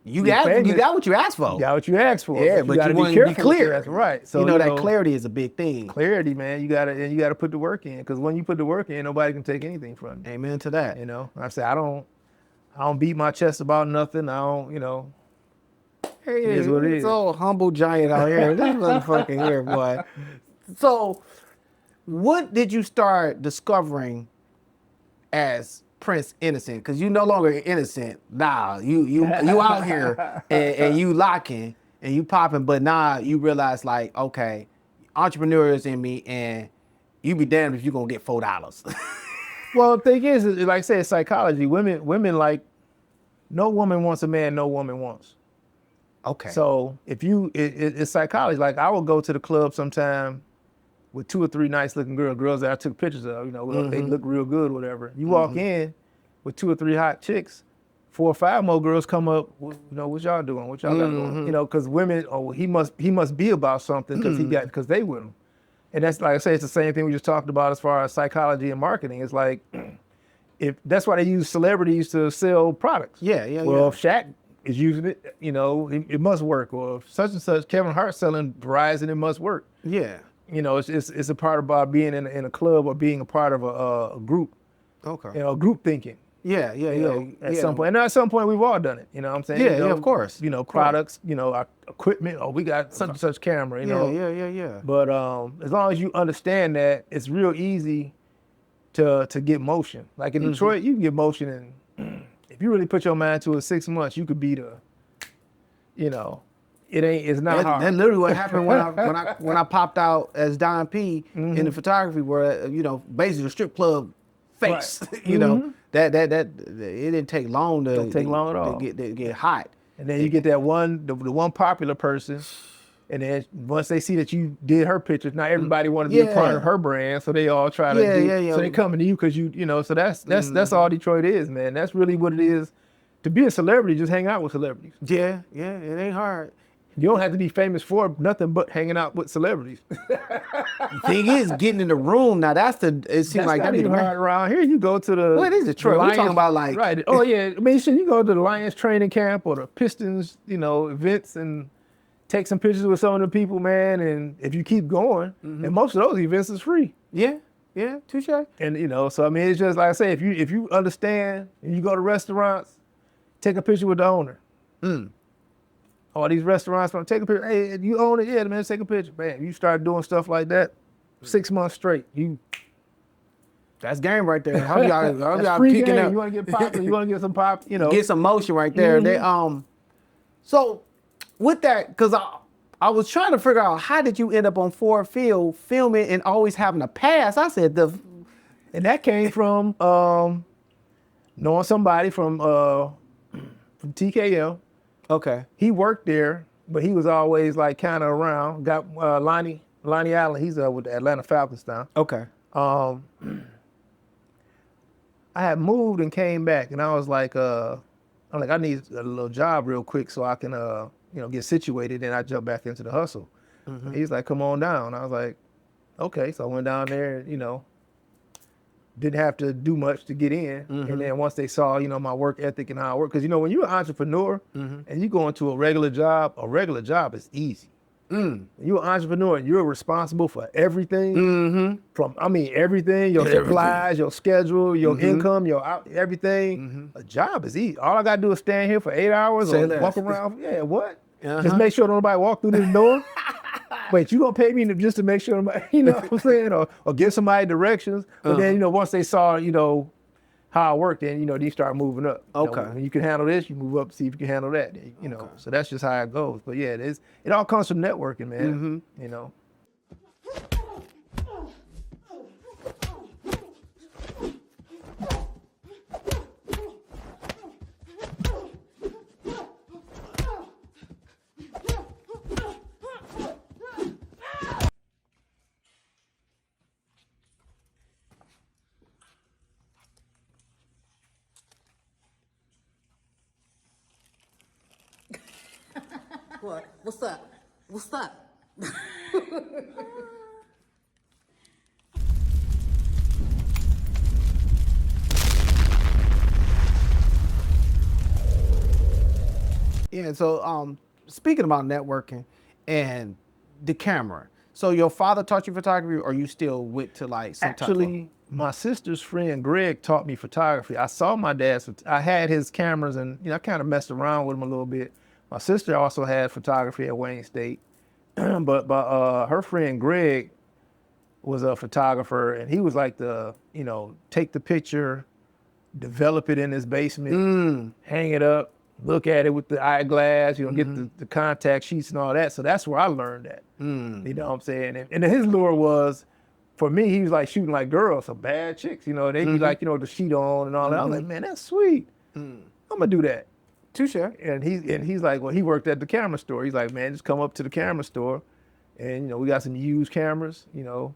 You got what you asked for. You got what you asked for. Yeah, but you want be to be clear. That's right. So you know that clarity is a big thing. Clarity, man. You gotta put the work in, because when you put the work in, nobody can take anything from you. Amen to that. You know, I say I don't beat my chest about nothing. I don't, you know. Hey, it is what it is. So humble giant out here. This motherfucking here, boy. So, what did you start discovering as Prince Innocent? Because you no longer innocent. Nah, you out here and you locking and you popping, but now you realize like, okay, entrepreneur is in me, and you be damned if you're gonna get $4. Well, the thing is, like I said, psychology. Women like, no woman wants a man no woman wants. Okay. So if it's psychology. Like I will go to the club sometime with 2 or 3 nice looking girls that I took pictures of. You know, they look real good, whatever. You walk in with 2 or 3 hot chicks, 4 or 5 more girls come up. You know, what y'all doing? What y'all got going? You know, because women, he must be about something because they with him. And that's, like I say, it's the same thing we just talked about as far as psychology and marketing. It's like, if that's why they use celebrities to sell products. Yeah. Well, if Shaq is using it, you know, it must work. Or if such and such, Kevin Hart selling Verizon, it must work. Yeah. You know, it's a part about being in a club or being a part of a group. Okay. You know, group thinking. Yeah. At some point, and at some point we've all done it. You know what I'm saying? Yeah, you know, of course. You know, products. You know, our equipment. Oh, we got such and such camera. You know. Yeah. But as long as you understand that, it's real easy to get motion. Like in Detroit, you can get motion, and if you really put your mind to it, 6 months, you could be the. You know, it's not hard. That's literally what happened when I popped out as Don P in the photography, where you know, basically the strip club face. Right. You know, that it didn't take long to Don't take long at all. to get hot. And then you get that one, the one popular person, and then once they see that you did her pictures, now everybody want to be a part of her brand, so they all try to do. So they coming to you because you know. So that's all Detroit is, man. That's really what it is. To be a celebrity, just hang out with celebrities. Yeah, it ain't hard. You don't have to be famous for nothing but hanging out with celebrities. The thing is, getting in the room, now it seems like that even hard around here. You go to the. What is Detroit? We're talking about like. Right. Oh yeah. I mean, you go to the Lions training camp or the Pistons, you know, events, and take some pictures with some of the people, man. And if you keep going, and most of those events is free. Yeah, touche. And you know, so I mean, it's just like I say, if you understand and you go to restaurants, take a picture with the owner. All these restaurants, take a picture. Hey, you own it? Yeah, man, take a picture. Man, you start doing stuff like that, 6 months straight. That's game right there. How y'all free picking game. up? You want to get popular? You want to get some pop? You know, get some motion right there. They So with that, because I was trying to figure out how did you end up on Ford Field filming and always having a pass. I said And that came from knowing somebody from TKL. okay. He worked there, but he was always like kind of around. Got Lonnie Allen. He's with the Atlanta Falcons now. Okay. I had moved and came back, and I was like, I need a little job real quick so I can, get situated. And I jumped back into the hustle. Mm-hmm. He's like, come on down. I was like, okay. So I went down there, didn't have to do much to get in. Mm-hmm. And then once they saw, my work ethic and how I work, because, when you're an entrepreneur and you go into a regular job is easy. You're an entrepreneur and you're responsible for everything from everything, your supplies, your schedule, your income, everything. A job is easy. All I got to do is stand here for 8 hours or walk around. Yeah, what? Just make sure nobody walk through this door. Wait, you gonna pay me just to make sure nobody, you know what I'm saying? Or give somebody directions. But then, once they saw, how I worked, then, they start moving up. Okay. When you can handle this, you move up to see if you can handle that. Okay. So that's just how it goes. But yeah, it all comes from networking, man. What? What's up? What's up? Yeah, so speaking about networking and the camera. So your father taught you photography, or you still went to like some Actually, my sister's friend Greg taught me photography. I saw my dad's, I had his cameras and I kind of messed around with them a little bit. My sister also had photography at Wayne State, but her friend Greg was a photographer, and he was like take the picture, develop it in his basement, hang it up, look at it with the eyeglass, get the contact sheets and all that. So that's where I learned that. You know what I'm saying? And his lure was, for me, he was like shooting like girls, some bad chicks, they'd be like, the sheet on and all that. I was like, man, that's sweet. I'm gonna do that. Touche. And he's like, well, he worked at the camera store. He's like, man, just come up to the camera store, and we got some used cameras, And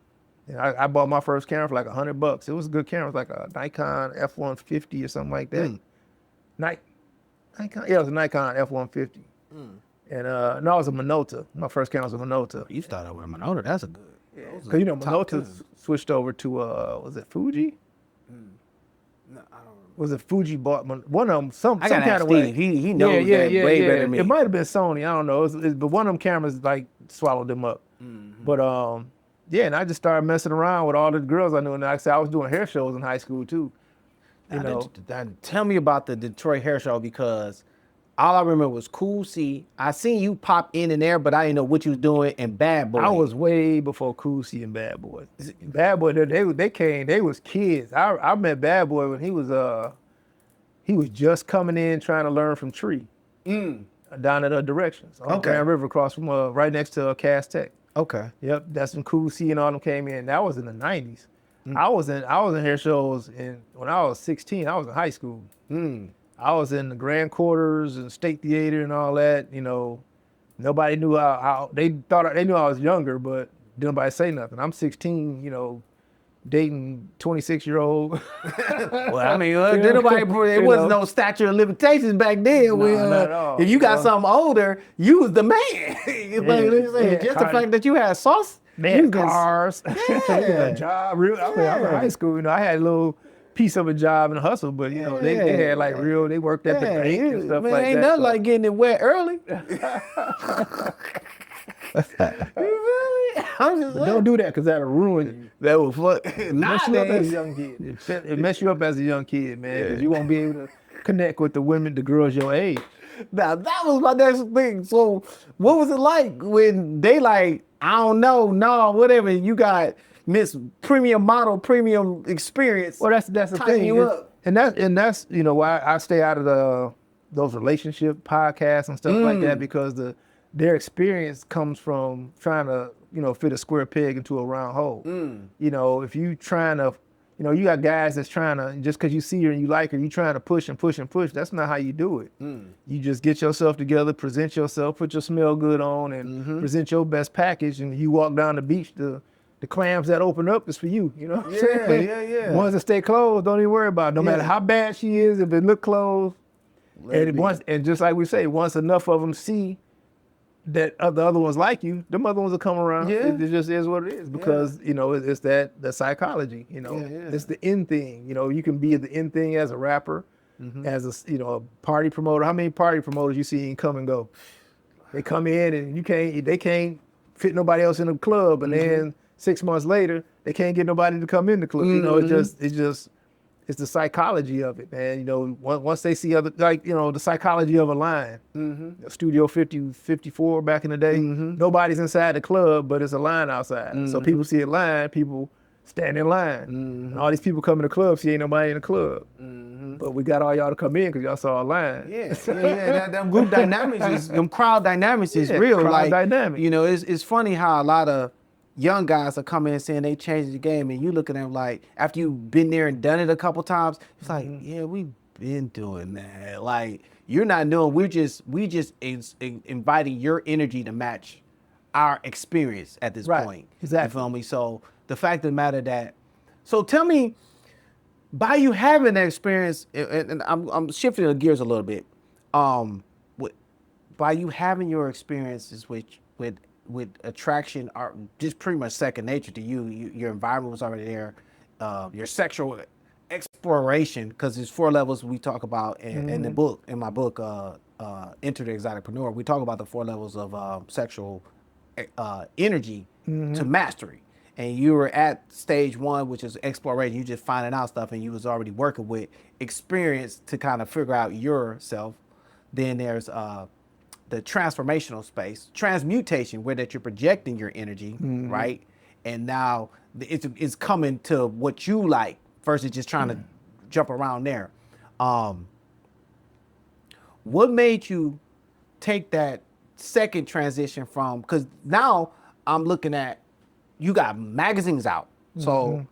I bought my first camera for like $100. It was a good camera, it was like a Nikon F150 or something like that. Nikon, yeah, it was a Nikon F150. And no, it was a Minolta. My first camera was a Minolta. You started with a Minolta. That's a good. Because Minolta switched over to was it Fuji? No, I don't. Was it Fuji bought one of them? Some I got kind of way. He knows that way better than me. It might have been Sony. I don't know. But one of them cameras like swallowed them up. But and I just started messing around with all the girls I knew. And like I said, I was doing hair shows in high school too. Tell me about the Detroit hair show, because all I remember was Cool C. I seen you pop in and there, but I didn't know what you was doing. And Bad Boy. I was way before Cool C and Bad Boy. Bad Boy, they came. They was kids. I met Bad Boy when he was just coming in trying to learn from Tree down at Directions on Grand River, across from right next to Cass Tech. Okay. Yep, that's when Cool C and all them came in. That was in the 90s. I was in hair shows when I was 16. I was in high school. I was in the Grand Quarters and State Theater and all that. Nobody knew how they thought they knew I was younger, but didn't nobody say nothing. I'm 16. Dating 26-year-old. Well, I mean, didn't nobody. It wasn't no statute of limitations back then. No, not at all. If you got something older, you was the man. Just the fact that you had sauce. Man, cars, a job. I was in high school. I had a little piece of a job and hustle, but they had like they worked at the bank and stuff like that. Ain't nothing like getting it wet early. Don't do that, because that'll ruin you. That was fuck. Mess you up as a young kid. It mess you up as a young kid, man, because you won't be able to connect with the girls your age. Now that was my next thing. So what was it like when they like, I don't know, no, whatever, you got Miss Premium Model, Premium Experience. Well, that's the thing. You up. And that's why I stay out of those relationship podcasts and stuff like that because their experience comes from trying to, fit a square peg into a round hole. If you trying to, you got guys that's trying to, just because you see her and you like her, you trying to push and push and push. That's not how you do it. You just get yourself together, present yourself, put your smell good on, and present your best package, and you walk down the beach. The clams that open up is for you, what I'm saying? Yeah. Ones that stay closed, don't even worry about it. No matter how bad she is, if it look closed, and just like we say, once enough of them see that the other ones like you, them other ones will come around. It just is what it is because it's the psychology. It's the in thing. You can be the in thing as a rapper, as a party promoter. How many party promoters you see come and go? They come in and they can't fit nobody else in the club, and then 6 months later they can't get nobody to come in the club. It's the psychology of it, man. Once they see the psychology of a line. Studio 50, 54 back in the day, nobody's inside the club, but it's a line outside. So people see a line, people stand in line. And all these people come in the club, see ain't nobody in the club. But we got all y'all to come in because y'all saw a line. That group dynamics them crowd dynamics is real. Crowd dynamic. It's funny how a lot of young guys are coming in saying they changed the game, and you look at them like, after you've been there and done it a couple times, it's like, yeah, we've been doing that. Like, you're not knowing, we just inviting your energy to match our experience at this point. Exactly. You feel me? So the fact of the matter so tell me, by you having that experience, and I'm shifting the gears a little bit, by you having your experiences with attraction are just pretty much second nature to you. Your environment was already there. Your sexual exploration, because there's 4 levels we talk about in the book, in my book, Enter the Exoticpreneur. We talk about the 4 levels of sexual energy to mastery. And you were at stage 1, which is exploration. You just finding out stuff, and you was already working with experience to kind of figure out yourself. Then there's the transformational space, transmutation, where that you're projecting your energy, right? And now it's coming to what you like versus just trying to jump around there. What made you take that second transition from, because now I'm looking at, you got magazines out. So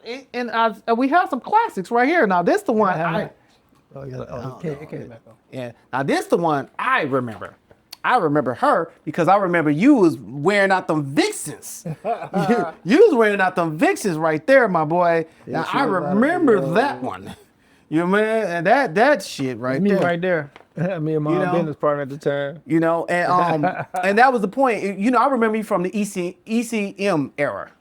we have some classics right here. Now this the one It came back on. Yeah. Now this the one I remember. I remember her because I remember you was wearing out them vixens. you was wearing out them vixens right there, my boy. Now I remember that one. You know, man, and that shit right Me there. right there. Me and my business partner at the time. You know, and and that was the point. You know, I remember you from the ECM era.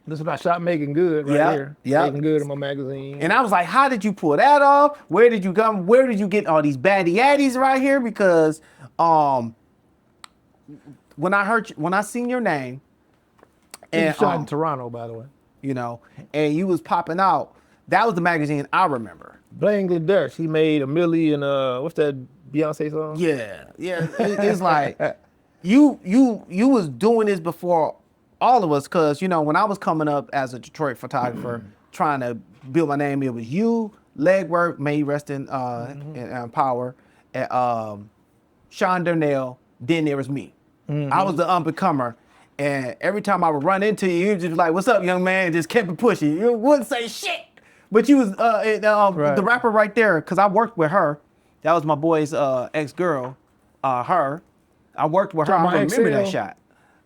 This is about shop making good right here. Yeah. Making good in my magazine. And I was like, how did you pull that off? Where did you come? Where did you get all these baddie addies right here? Because when I seen your name, and shot in Toronto, by the way. You know, and you was popping out. That was the magazine I remember. Blankley Dirk. He made $1 million. What's that Beyonce song? Yeah. It's like you was doing this before all of us, because, you know, when I was coming up as a Detroit photographer, trying to build my name, it was you, Legwork, may he rest in power, Sean Darnell, then there was me. I was the up-and-comer, and every time I would run into you, you'd just be like, what's up, young man? Just kept it pushing. You wouldn't say shit. But you was the rapper right there, because I worked with her. That was my boy's ex-girl, her. I worked with her. I remember that shot.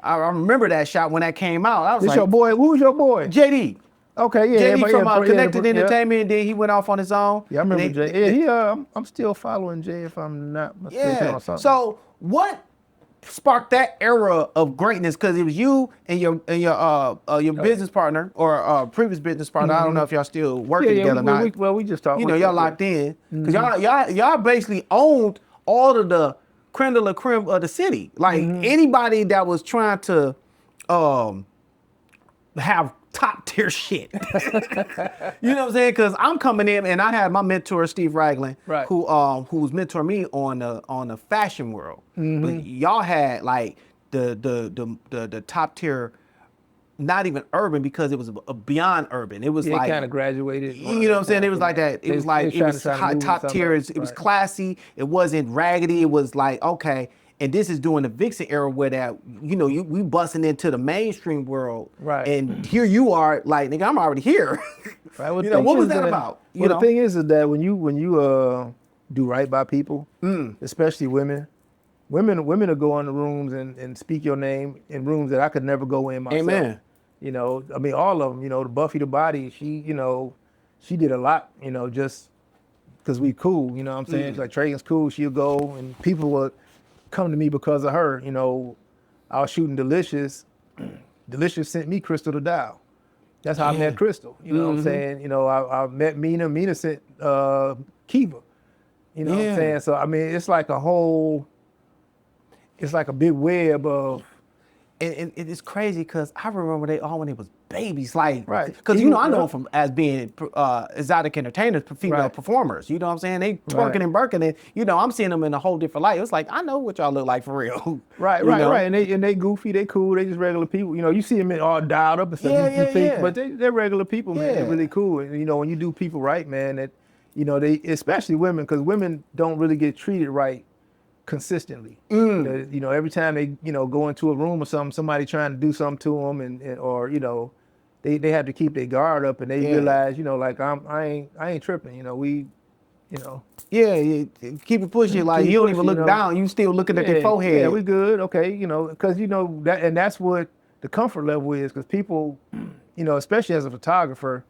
I remember that shot when that came out. I was like, your boy? Who's your boy? JD. Okay, yeah. JD from Connected Entertainment, and then he went off on his own. Yeah, I remember Jay. Yeah, I'm still following Jay if I'm not mistaken on something. So what sparked that era of greatness? Because it was you and your business partner, or previous business partner. I don't know if y'all still working together or not. We just talked. You know, y'all locked in. Because y'all basically owned all of the creme de la creme of the city. Like anybody that was trying to have top tier shit. You know what I'm saying? Because I'm coming in and I had my mentor Steve Ragland, who was mentoring me on the fashion world. But y'all had like the top tier not even urban because it was beyond urban. It was Yeah, like kind of graduated. You know what I'm saying? It was like that. It was like it was high, top tier. It was classy. It wasn't raggedy. It was like, okay. And this is during the Vixen era where that, you know, we busting into the mainstream world. Right. And here you are, like, nigga, I'm already here. Right. Well, you know, what was that about? Well, the thing is that when you do right by people, especially women will go in the rooms and speak your name in rooms that I could never go in myself. Amen. You know, I mean, all of them, you know, the Buffy the Body, she did a lot, you know, just because we cool, you know what I'm saying? Like Treagen's cool, she'll go and people would come to me because of her, you know. I was shooting Delicious. Delicious sent me Crystal to Dial. That's how I met Crystal, you know what I'm saying? You know, I met Mina. Mina sent Kiva, you know what I'm saying? So, I mean, it's like it's like a big web of, and it's crazy because I remember they all when they was babies, like, right? Because you know I know them from as being exotic entertainers, female performers. You know what I'm saying? They twerking and burking, and you know I'm seeing them in a whole different light. It's like I know what y'all look like for real. Right. And they goofy, they cool, they just regular people. You know, you see them all dialed up and stuff. But they're regular people, man. They're really cool. And you know, when you do people right, man, that you know they especially women, because women don't really get treated right consistently. You know, every time they, you know, go into a room or something, somebody trying to do something to them, and or you know, they have to keep their guard up, and they realize, you know, like I ain't tripping. You know, we, you know. Yeah, keep it pushing. Like you don't even look down. You still looking at their forehead. Yeah, we good. Okay, you know, because you know that, and that's what the comfort level is. Because people, you know, especially as a photographer,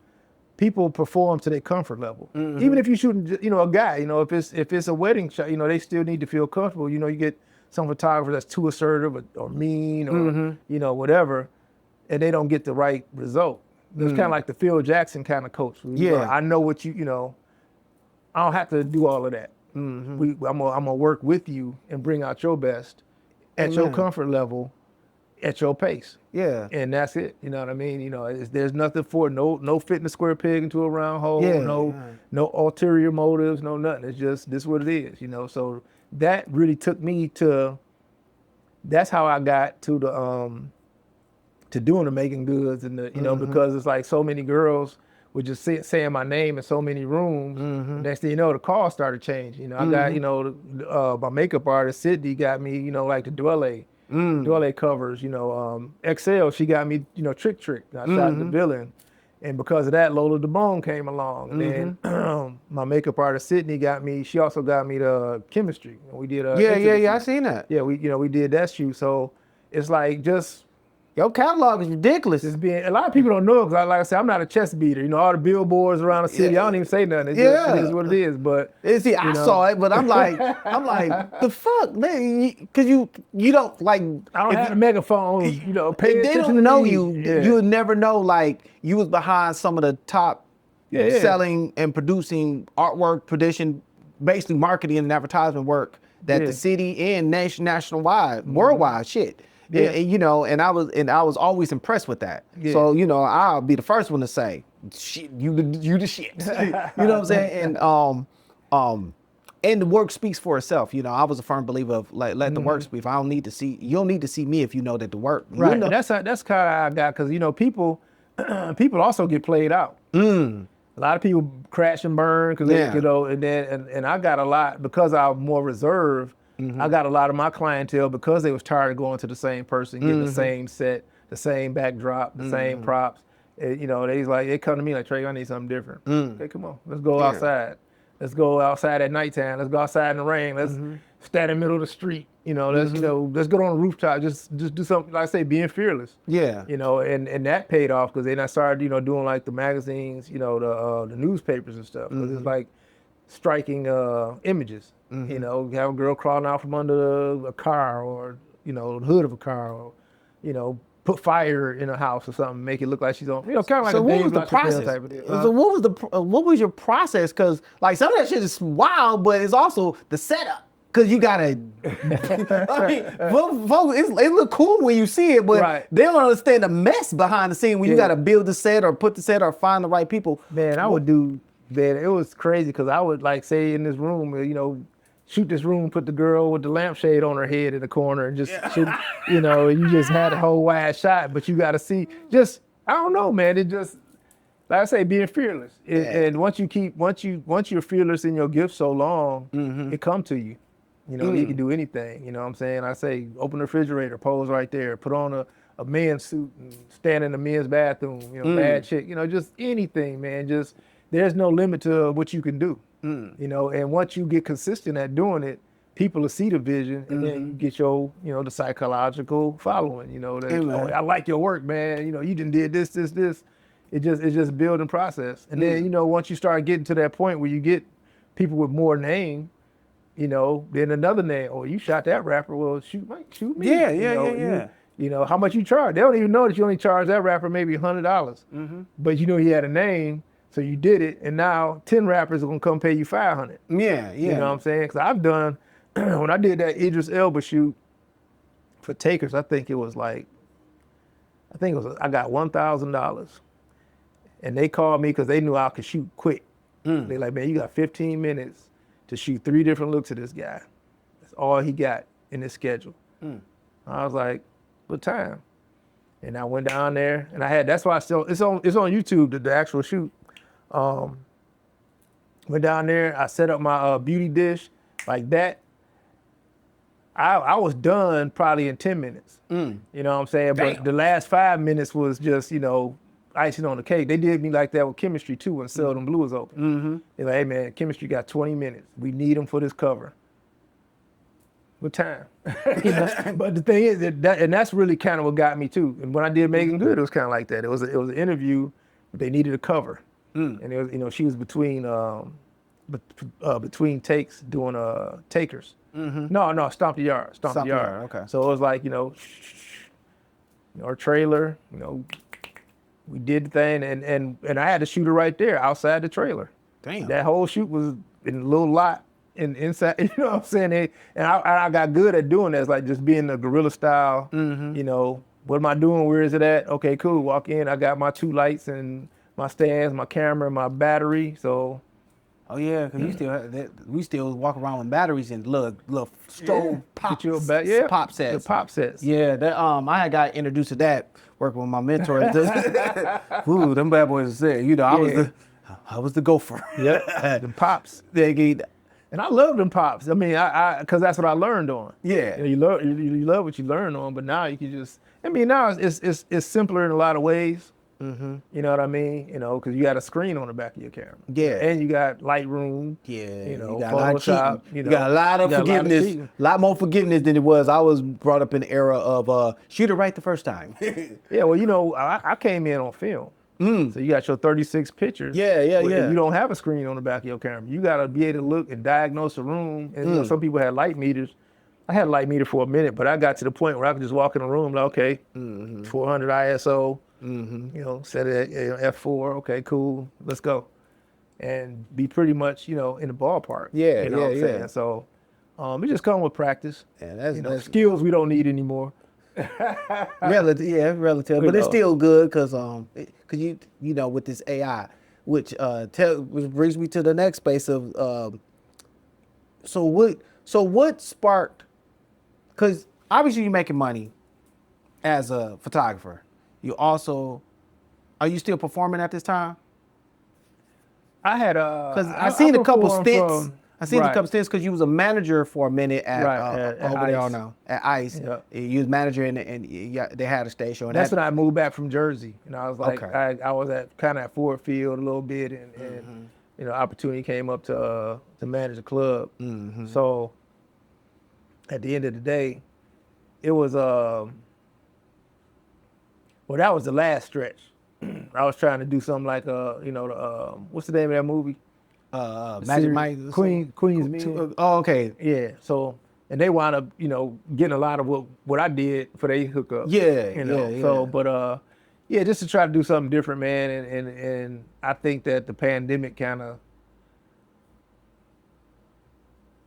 people perform to their comfort level. Even if you're shooting, you know, a guy, you know, if it's a wedding shot, you know, they still need to feel comfortable. You know, you get some photographer that's too assertive or mean or you know, whatever, and they don't get the right result. It's kind of like the Phil Jackson kind of coach. I know what you know. I don't have to do all of that. I'm gonna work with you and bring out your best at your comfort level, at your pace. Yeah. And that's it. You know what I mean? You know, there's nothing for it. No fitting a square peg into a round hole. No ulterior motives. No nothing. It's just this is what it is. You know. So that really took me to. That's how I got to the to doing the making goods and the you know, because it's like so many girls would just saying my name in so many rooms. Next thing you know, the call started changing. You know, I got, you know, my makeup artist Sydney got me, you know, like the Duelle covers. You know, XL, she got me, you know, Trick. I shot the villain, and because of that, Lola DeBone came along. And then my makeup artist Sydney got me. She also got me the Chemistry. And we did I seen that. Yeah, we did that shoot. So it's like just. Your catalog is ridiculous. It's being, a lot of people don't know because, like I said, I'm not a chess beater. You know, all the billboards around the city, I don't even say nothing. It is what it is. But see, I saw it, but I'm like, the fuck, man? Because you don't like. I don't have a megaphone. You know, pay they attention don't to know me. you. You would never know. Like you was behind some of the top selling and producing artwork, basically marketing and advertisement work that the city and nationwide, worldwide shit. Yeah. And, you know, and I was always impressed with that. Yeah. So, you know, I'll be the first one to say, shit, you the shit. You know what I'm saying? And the work speaks for itself. You know, I was a firm believer of like let the work speak. I don't need to see. You don't need to see me if you know that the work. Right. You know. That's kind of how I got, because you know people also get played out. A lot of people crash and burn because they, you know, and I got a lot because I'm more reserved. I got a lot of my clientele because they was tired of going to the same person, getting the same set, the same backdrop, the same props. You know, they come to me like, Trey, I need something different. Okay, come on, let's go outside. Let's go outside at nighttime. Let's go outside in the rain. Let's stand in the middle of the street. You know, let's let's go on the rooftop. Just do something, like I say, being fearless. Yeah. You know, and that paid off because then I started, you know, doing like the magazines, you know, the newspapers and stuff. Because it's like striking images. You know, have a girl crawling out from under a car, or you know, the hood of a car, or you know, put fire in a house or something, make it look like she's on. You know, kind of like so a what Dave was the process? Type of deal. So what was your process? Because like some of that shit is wild, but it's also the setup. Cause you gotta, I mean, folks, it look cool when you see it, but they don't understand the mess behind the scene when you gotta build the set or put the set or find the right people. Man, I would do. Man, it was crazy because I would like say in this room, you know, shoot this room, put the girl with the lampshade on her head in the corner and just shoot, you know, you just had a whole wide shot, but you got to see just, I don't know, man. It just, like I say, being fearless. And once you're fearless in your gift so long, it come to you. You know, you can do anything, you know what I'm saying? I say, open the refrigerator, pose right there, put on a men's suit and stand in the men's bathroom, you know, bad chick, you know, just anything, man. Just, there's no limit to what you can do, you know, and once you get consistent at doing it, people will see the vision and then you get your, you know, the psychological following, you know, that, oh, I like your work, man. You know, you done did this. It's just building process. And then, you know, once you start getting to that point where you get people with more name, you know, then another name, oh, you shot that rapper, well, shoot me. Yeah. You know, how much you charge? They don't even know that you only charge that rapper maybe $100. But you know he had a name, so you did it, and now 10 rappers are gonna come pay you $500. Yeah. You know what I'm saying? Because I've done, when I did that Idris Elba shoot for Takers, I got $1,000. And they called me because they knew I could shoot quick. They like, man, you got 15 minutes to shoot 3 different looks of this guy. That's all he got in his schedule. I was like, what time? And I went down there and that's why it's on YouTube, the actual shoot. Went down there, I set up my beauty dish like that. I was done probably in 10 minutes. You know what I'm saying? Damn. But the last 5 minutes was just, you know, icing on the cake. They did me like that with Chemistry too when Seldom Blue was open. They're like, hey man, Chemistry got 20 minutes. We need them for this cover. What time? You know? But the thing is and that's really kind of what got me too. And when I did Megan Good, it was kind of like that. It was an interview, but they needed a cover. And it was, you know, she was between takes doing Takers. No, Stomp the Yard. Stomp the Yard. Okay. So it was like, you know, our trailer, you know, we did the thing, and I had to shoot her right there outside the trailer. Damn. That whole shoot was in a little lot inside. You know what I'm saying? And I got good at doing that. It's like just being the guerrilla style. You know, what am I doing? Where is it at? Okay, cool. Walk in. I got my 2 lights and my stands, my camera, my battery. So. Oh yeah, because we still walk around with batteries and little stove pop sets. The pop sets. Yeah, that I had got introduced to that working with my mentor. Ooh, them bad boys are sick. You know, I was the gopher. Yeah, the pops. And I love them pops. I mean, because that's what I learned on. Yeah, you love what you learn on, but now you can just. I mean, now it's simpler in a lot of ways. You know what I mean? You know, because you got a screen on the back of your camera. Yeah. And you got Lightroom. Yeah. You know, you got Photoshop. You got a lot of forgiveness. A lot more forgiveness than it was. I was brought up in the era of shoot it right the first time. Yeah, well, you know, I came in on film. So you got your 36 pictures. Yeah. You don't have a screen on the back of your camera. You got to be able to look and diagnose a room. And you know, some people had light meters. I had a light meter for a minute, but I got to the point where I could just walk in the room like, okay, 400 ISO. You know, set it at F4. Okay, cool. Let's go, and be pretty much, you know, in the ballpark. Yeah, you know what I'm saying? So, it just comes with practice. Yeah, that's skills we don't need anymore. relative, but it's still good because you know, with this AI, which brings me to the next space of so what sparked? Because obviously you're making money as a photographer. You also, are you still performing at this time? I had because I seen a couple stints. I seen a couple stints because you was a manager for a minute at over there now at ICE. Yep. You was manager and they had a stage show. And that's when I moved back from Jersey. And I was like, okay. I was at Ford Field a little bit, and you know, opportunity came up to manage a club. So at the end of the day, it was well, that was the last stretch. I was trying to do something like, you know, what's the name of that movie? Magic Mike. Queen's Men. Oh, okay. Yeah. So, and they wound up, you know, getting a lot of what I did for they hookup. Yeah. You know. So, but yeah, just to try to do something different, man. And I think that the pandemic kind of,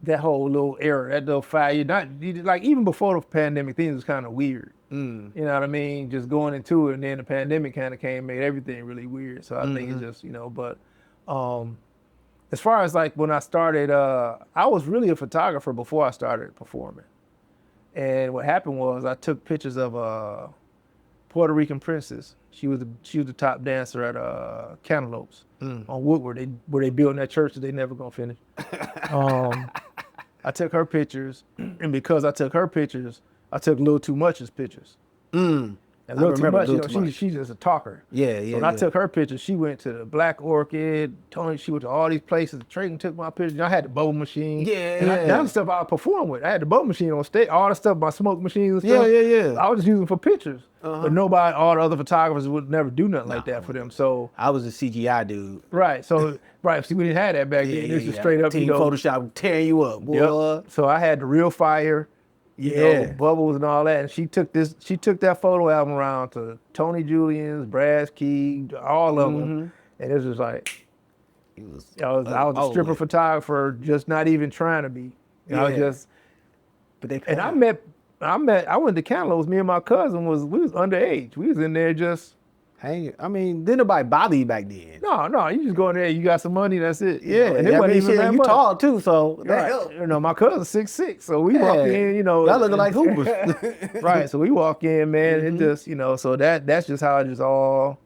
that whole little era, that little 5 year, like even before the pandemic, things was kind of weird. You know what I mean? Just going into it, and then the pandemic kind of came, made everything really weird. So I think it's just, you know, but as far as like when I started, I was really a photographer before I started performing. And what happened was I took pictures of a Puerto Rican princess. She was the top dancer at Cantaloupes on Woodward, where they built that church that they never gonna finish. I took her pictures, and because I took her pictures, I took Lil Too Much's pictures. And Lil Too Much, she's just a talker. Yeah. So when I took her pictures, she went to the Black Orchid, Tony, she went to all these places. Treagen took my pictures. I had the bubble machine. That's the stuff I performed with. I had the bubble machine on stage, all the stuff, my smoke machines and stuff. Yeah. I was just using for pictures. But nobody, all the other photographers would never do nothing like that for them. So I was a CGI dude. Right. So see, we didn't have that back then. This is straight up, Team Photoshop tearing you up, boy. Yep. So I had the real fire. Bubbles and all that. And she took that photo album around to Tony Julian's, Brass Key, all of them. And it was just like, I was a stripper photographer, just not even trying to be. I was just, but they and I went to Cantaloupes, me and my cousin we was underage. We was in there just hanging. I mean, didn't nobody bother you back then? No, you just go in there, you got some money, that's it. Yeah, and it wasn't even that you much. tall too, so Right. My cousin's 6'6", so we walk in, Y'all looking like hoopers. Right, so we walk in, man, it just, so that's just how it just all.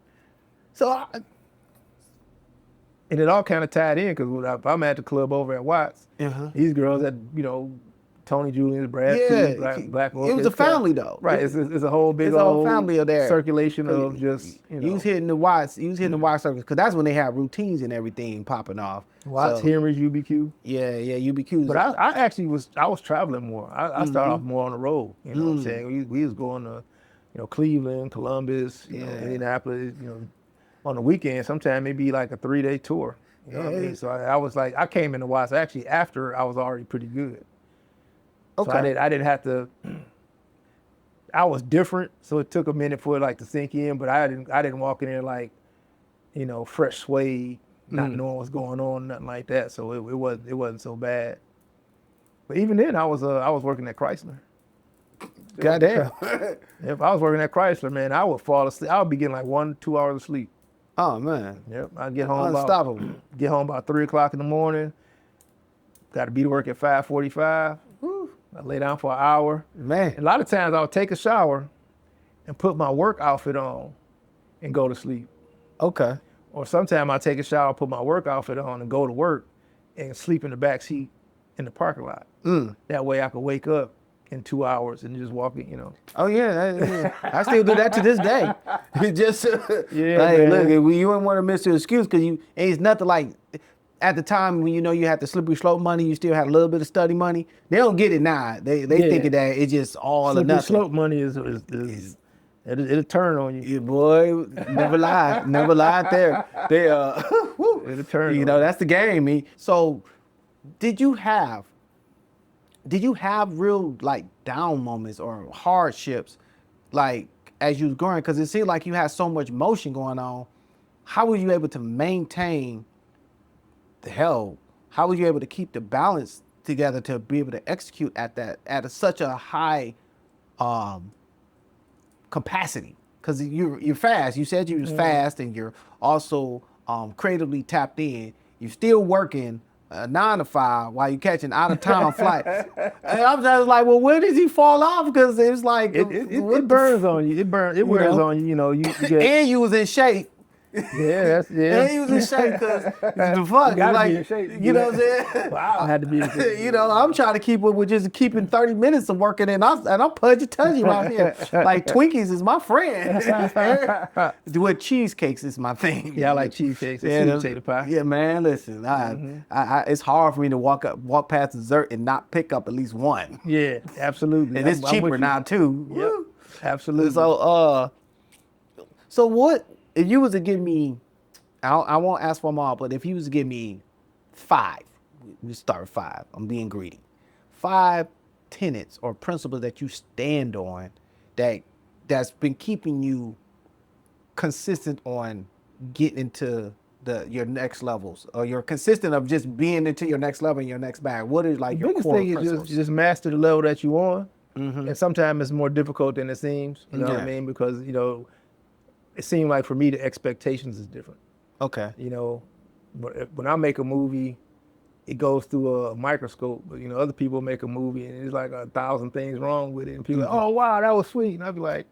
And it all kind of tied in, because I'm at the club over at Watts, these girls that, Tony Julian's, Brad Key, Black Orchid. It was a family though. Right, it's a whole big old family of there. Circulation of just, You was hitting the Watts circles, because that's when they had routines and everything popping off. Watts, Henry's, UBQ. Yeah, UBQ. But I actually was traveling more. I started off more on the road. You know what I'm saying? We was going to, Cleveland, Columbus, Indianapolis, on the weekend. Sometimes it'd be like a 3-day tour. You know what I mean? So I was like, I came into Watts actually after I was already pretty good. Okay. So I didn't have to. I was different, so it took a minute for it to sink in. But I didn't walk in there like, fresh suede, not knowing what's going on, nothing like that. So it wasn't so bad. But even then, I was working at Chrysler. Goddamn. If I was working at Chrysler, man, I would fall asleep. I would be getting like 1-2 hours of sleep. Oh man. Yep. I'd get home Unstoppable. about 3 o'clock in the morning. Got to be to work at 5:45. I lay down for an hour. Man. A lot of times I would take a shower and put my work outfit on and go to sleep. Okay. Or sometimes I take a shower, put my work outfit on and go to work and sleep in the back seat in the parking lot. That way I could wake up in 2 hours and just walk in, Oh yeah, I still do that to this day. It just man. Look, you wouldn't want to miss your excuse, because it's nothing like at the time when you had the slippery slope money, you still had a little bit of study money. They don't get it now. They thinking that it's just all or nothing. Slippery slope money it'll turn on you. Yeah, boy, never lie there. They it'll turn. That's the game. So, did you have real down moments or hardships as you was growing? Because it seemed like you had so much motion going on. How were you able to maintain how were you able to keep the balance together to be able to execute at such a high capacity? Because you're fast. You said you was fast, and you're also creatively tapped in. You're still working 9 to 5 while you're catching out of town flights. And I'm just like, well, where does he fall off? Because it's like it burns on you. It wears on you. You get, and you was in shape. Yeah. And he was in shape because the fuck, be in shape. You know what I'm saying? Wow, I had to be in shape. I'm trying to keep up with just keeping 30 minutes of working, and I'm pudgy out here. Like Twinkies is my friend. With cheesecakes is my thing. Yeah, I like cheesecakes and sweet potato pie. Yeah, man, listen, I it's hard for me to walk past dessert and not pick up at least one. Yeah, absolutely. And it's cheaper now too. Yep, absolutely. So what? If you was to give me, I won't ask for them all, but if you was to give me 5, we start with 5. I'm being greedy. 5 tenets or principles that you stand on that's been keeping you consistent on getting into your next levels, or you're consistent of just being into your next level and your next bag. What is your biggest core thing principles? is just master the level that you on, and sometimes it's more difficult than it seems. You know what I mean? Because it seemed like for me the expectations is different. Okay. when I make a movie, it goes through a microscope. But other people make a movie and it's like 1,000 things wrong with it, and people like, oh wow, that was sweet, and I'd be like,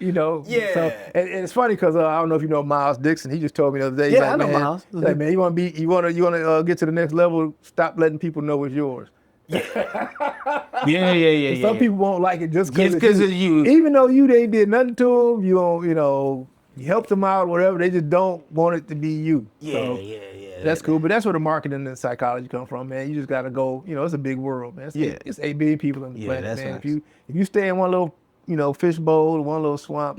Yeah. So and it's funny because I don't know if you know Miles Dixon. He just told me the other day. He's Yeah, like, I know man, Miles. he's like, man, you want to get to the next level. Stop letting people know it's yours. Yeah. Some people won't like it just because of you. Even though you ain't did nothing to them, you helped them out, whatever. They just don't want it to be you. Yeah. That's cool, but that's where the marketing and psychology come from, man. You just gotta go. It's a big world, man. It's 8 billion people on the planet, that's man. facts. If you stay in one little, fish bowl, one little swamp,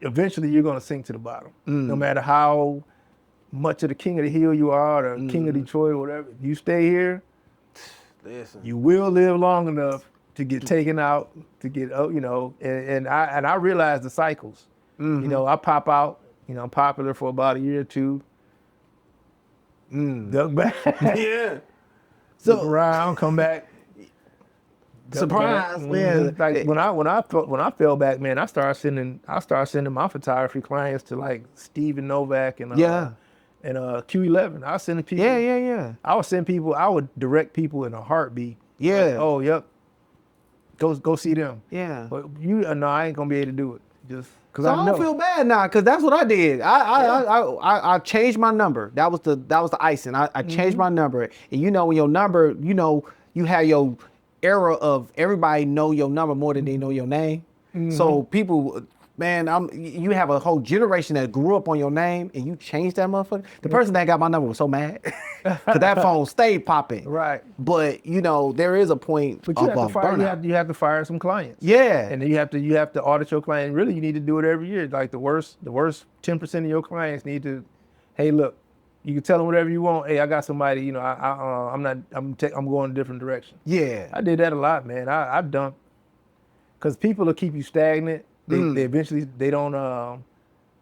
eventually you're gonna sink to the bottom. No matter how much of the king of the hill you are, or king of Detroit, or whatever. If you stay here, you will live long enough to get taken out, to get, and I realize the cycles. I pop out, I'm popular for about a year or two. Duck back. Yeah. Look around, come back. Surprise. Yeah. Like when I fell back, man, I started sending my photography clients to like Steven Novak and Q11. I was sending people. Yeah. I would direct people in a heartbeat. Yeah. Like, oh, yep. Go see them. Yeah. But I ain't gonna be able to do it. Just because So I don't feel bad now, because that's what I did. I changed my number. That was the icing. I changed my number. And when your number, you have your era of everybody know your number more than they know your name. So people, man, you have a whole generation that grew up on your name, and you changed that motherfucker. The person that got my number was so mad because that phone stayed popping. Right. But there is a point But of you have to fire some clients. Yeah. And then you have to audit your client. Really, you need to do it every year. Like the worst 10% of your clients need to, hey, look, you can tell them whatever you want. Hey, I got somebody. I'm going a different direction. Yeah. I did that a lot, man. I dumped because people will keep you stagnant. They eventually don't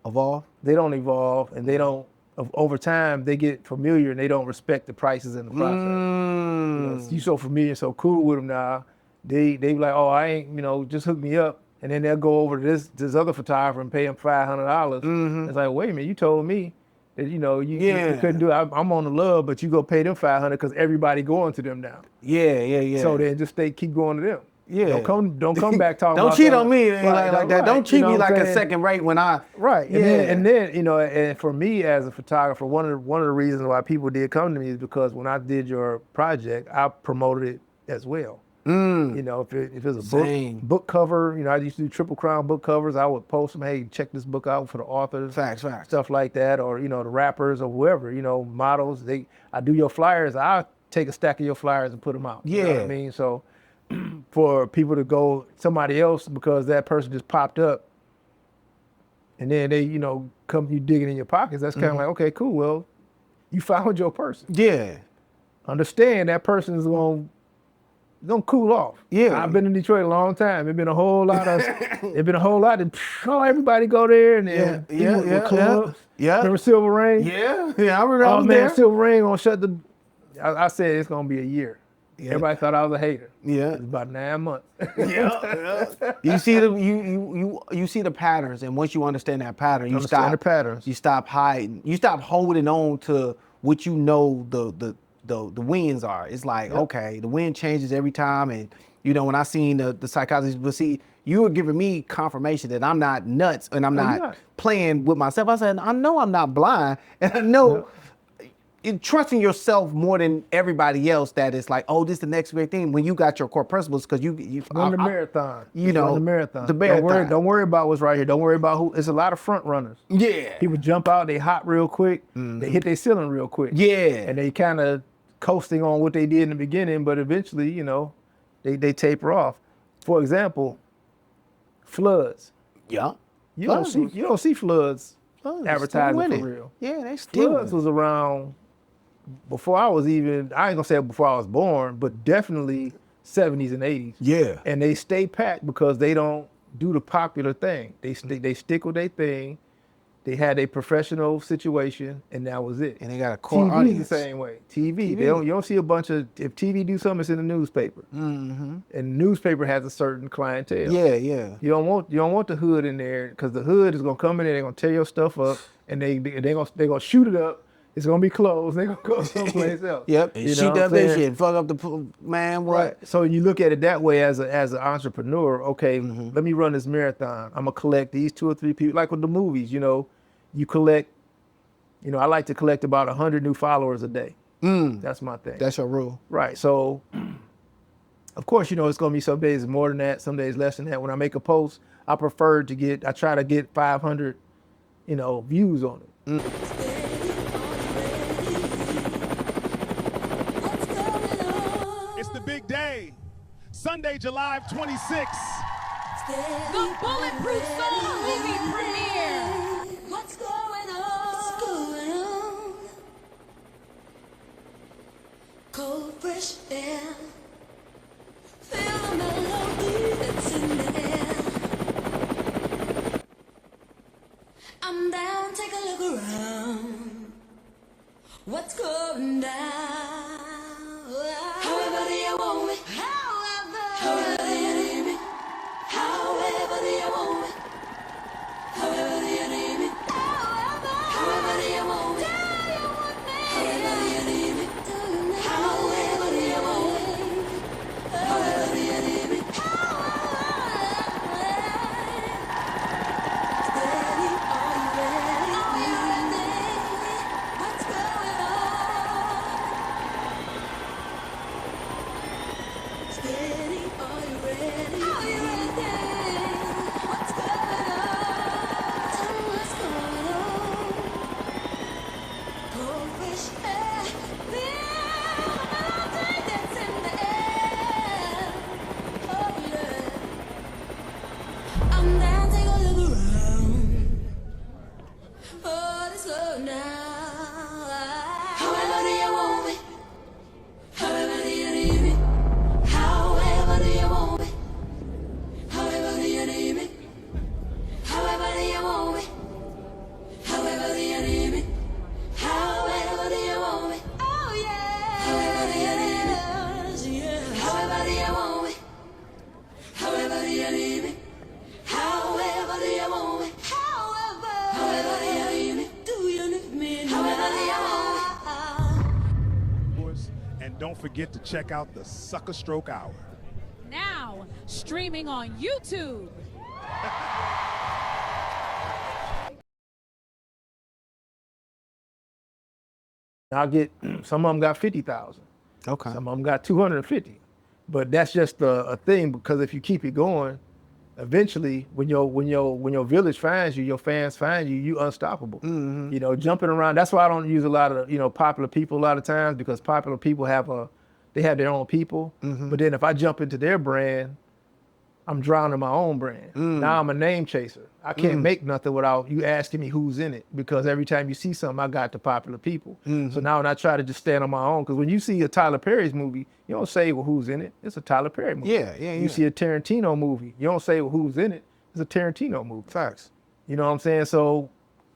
Evolve. They don't evolve, and they don't. Over time, they get familiar and they don't respect the prices in the process. You so familiar, so cool with them now. They be like, oh, I ain't, just hook me up, and then they'll go over to this other photographer and pay him $500. It's like, wait a minute, you told me that you couldn't do it. I'm on the love, but you go pay them $500 because everybody going to them now. Yeah. So then just keep going to them. Yeah. Don't come back talking. Don't about cheat that. on me like that. Don't treat me like what I'm a second rate when I. Right. Yeah. And then and for me as a photographer, one of the reasons why people did come to me is because when I did your project, I promoted it as well. If it's a book cover, I used to do Triple Crown book covers. I would post them, hey, check this book out for the authors. Facts. Stuff like that, or the rappers or whoever, models. I do your flyers. I take a stack of your flyers and put them out. You know what I mean? So for people to go somebody else because that person just popped up, and then they come you digging in your pockets. That's kind of like, okay, cool. Well, you found your person. Yeah. Understand that person is gonna cool off. Yeah. I've been in Detroit a long time. There's been a whole lot of everybody go there, and then clubs. Yeah. Remember Silver Rain? Yeah. I remember. Oh man, Silver Rain gonna shut the. I said it's gonna be a year. Yeah. Everybody thought I was a hater. Yeah. It's about 9 months. You see you see the patterns, and once you understand that pattern, you stop the patterns. You stop hiding. You stop holding on to what the winds are. It's like, okay, the wind changes every time, and when I seen the psychologist, but see, you were giving me confirmation that I'm not nuts and I'm not playing with myself. I said, I know I'm not blind, and I know. Trusting yourself more than everybody else, that it's like, oh, this is the next great thing when you got your core principles, because you run the marathon. Run the marathon. The marathon. Don't worry about what's right here. Don't worry about who. It's a lot of front runners. Yeah. People jump out, they hop real quick, they hit their ceiling real quick. Yeah. And they kind of coasting on what they did in the beginning, but eventually, they taper off. For example, floods. Yeah. You don't see floods advertising for real. Yeah, they still. Floods was around before I ain't gonna say before I was born, but definitely 70s and 80s. Yeah. And they stay packed because they don't do the popular thing. They stick with their thing, They had a professional situation, and that was it. And they got a core TV audience. is the same way. TV. You don't see a bunch of, if TV do something, it's in the newspaper. And the newspaper has a certain clientele. Yeah, yeah. You don't want the hood in there, because the hood is gonna come in there, they're gonna tear your stuff up, and they're gonna shoot it up. It's gonna be closed. They're gonna go someplace else. Yep. You Shoot know what up I'm that saying? shit. Fuck up the man. What? Right. So you look at it that way as an entrepreneur. Okay, let me run this marathon. I'm gonna collect these 2 or 3 people, like with the movies. You collect. I like to collect about 100 new followers a day. That's my thing. That's your rule. Right. So, of course, it's gonna be some days more than that, some days less than that. When I make a post, I try to get 500, views on it. It's the big day, Sunday, July 26th. The Bulletproof Soul movie premiere. What's going on? What's going on? Cold, fresh air. Feel the melody that's in the air. I'm down, take a look around. What's going down? However do you want me? However do you need me? However do you want me? However do you need me? However do you want me? However do you need me? However do you want me? However do you need me? Steady, are you ready? Are you ready? What's going on? Steady, are you ready? Are you ready? What's going on? Tell me what's going on. Cold, fresh air. Feel the melody that's in the air. Oh yeah. I'm down, take a look around. Oh, let's go now. However do you want me? However do you need me? However do you want me? However do you need me? However do you want me? However do you need me? However do you want me? Oh yeah. However do you need me? Yeah. However do you want me? However do you need me? However do you want me? However do you need me? Do you need me? However do you want me? And don't forget to check out the Sucker Stroke Hour. Now streaming on YouTube. I'll get, some of them got 50,000. Okay. Some of them got 250. But that's just a thing, because if you keep it going, eventually when your village finds you, your fans find you, you unstoppable. Jumping around. That's why I don't use a lot of, popular people a lot of times, because popular people have their own people. But then if I jump into their brand, I'm drowning my own brand. Now I'm a name chaser. I can't make nothing without you asking me who's in it, because every time you see something, I got the popular people. So now when I try to just stand on my own, because when you see a Tyler Perry's movie, you don't say, well, who's in it? It's a Tyler Perry movie. Yeah. You see a Tarantino movie, you don't say, well, who's in it? It's a Tarantino movie. Facts. You know what I'm saying? So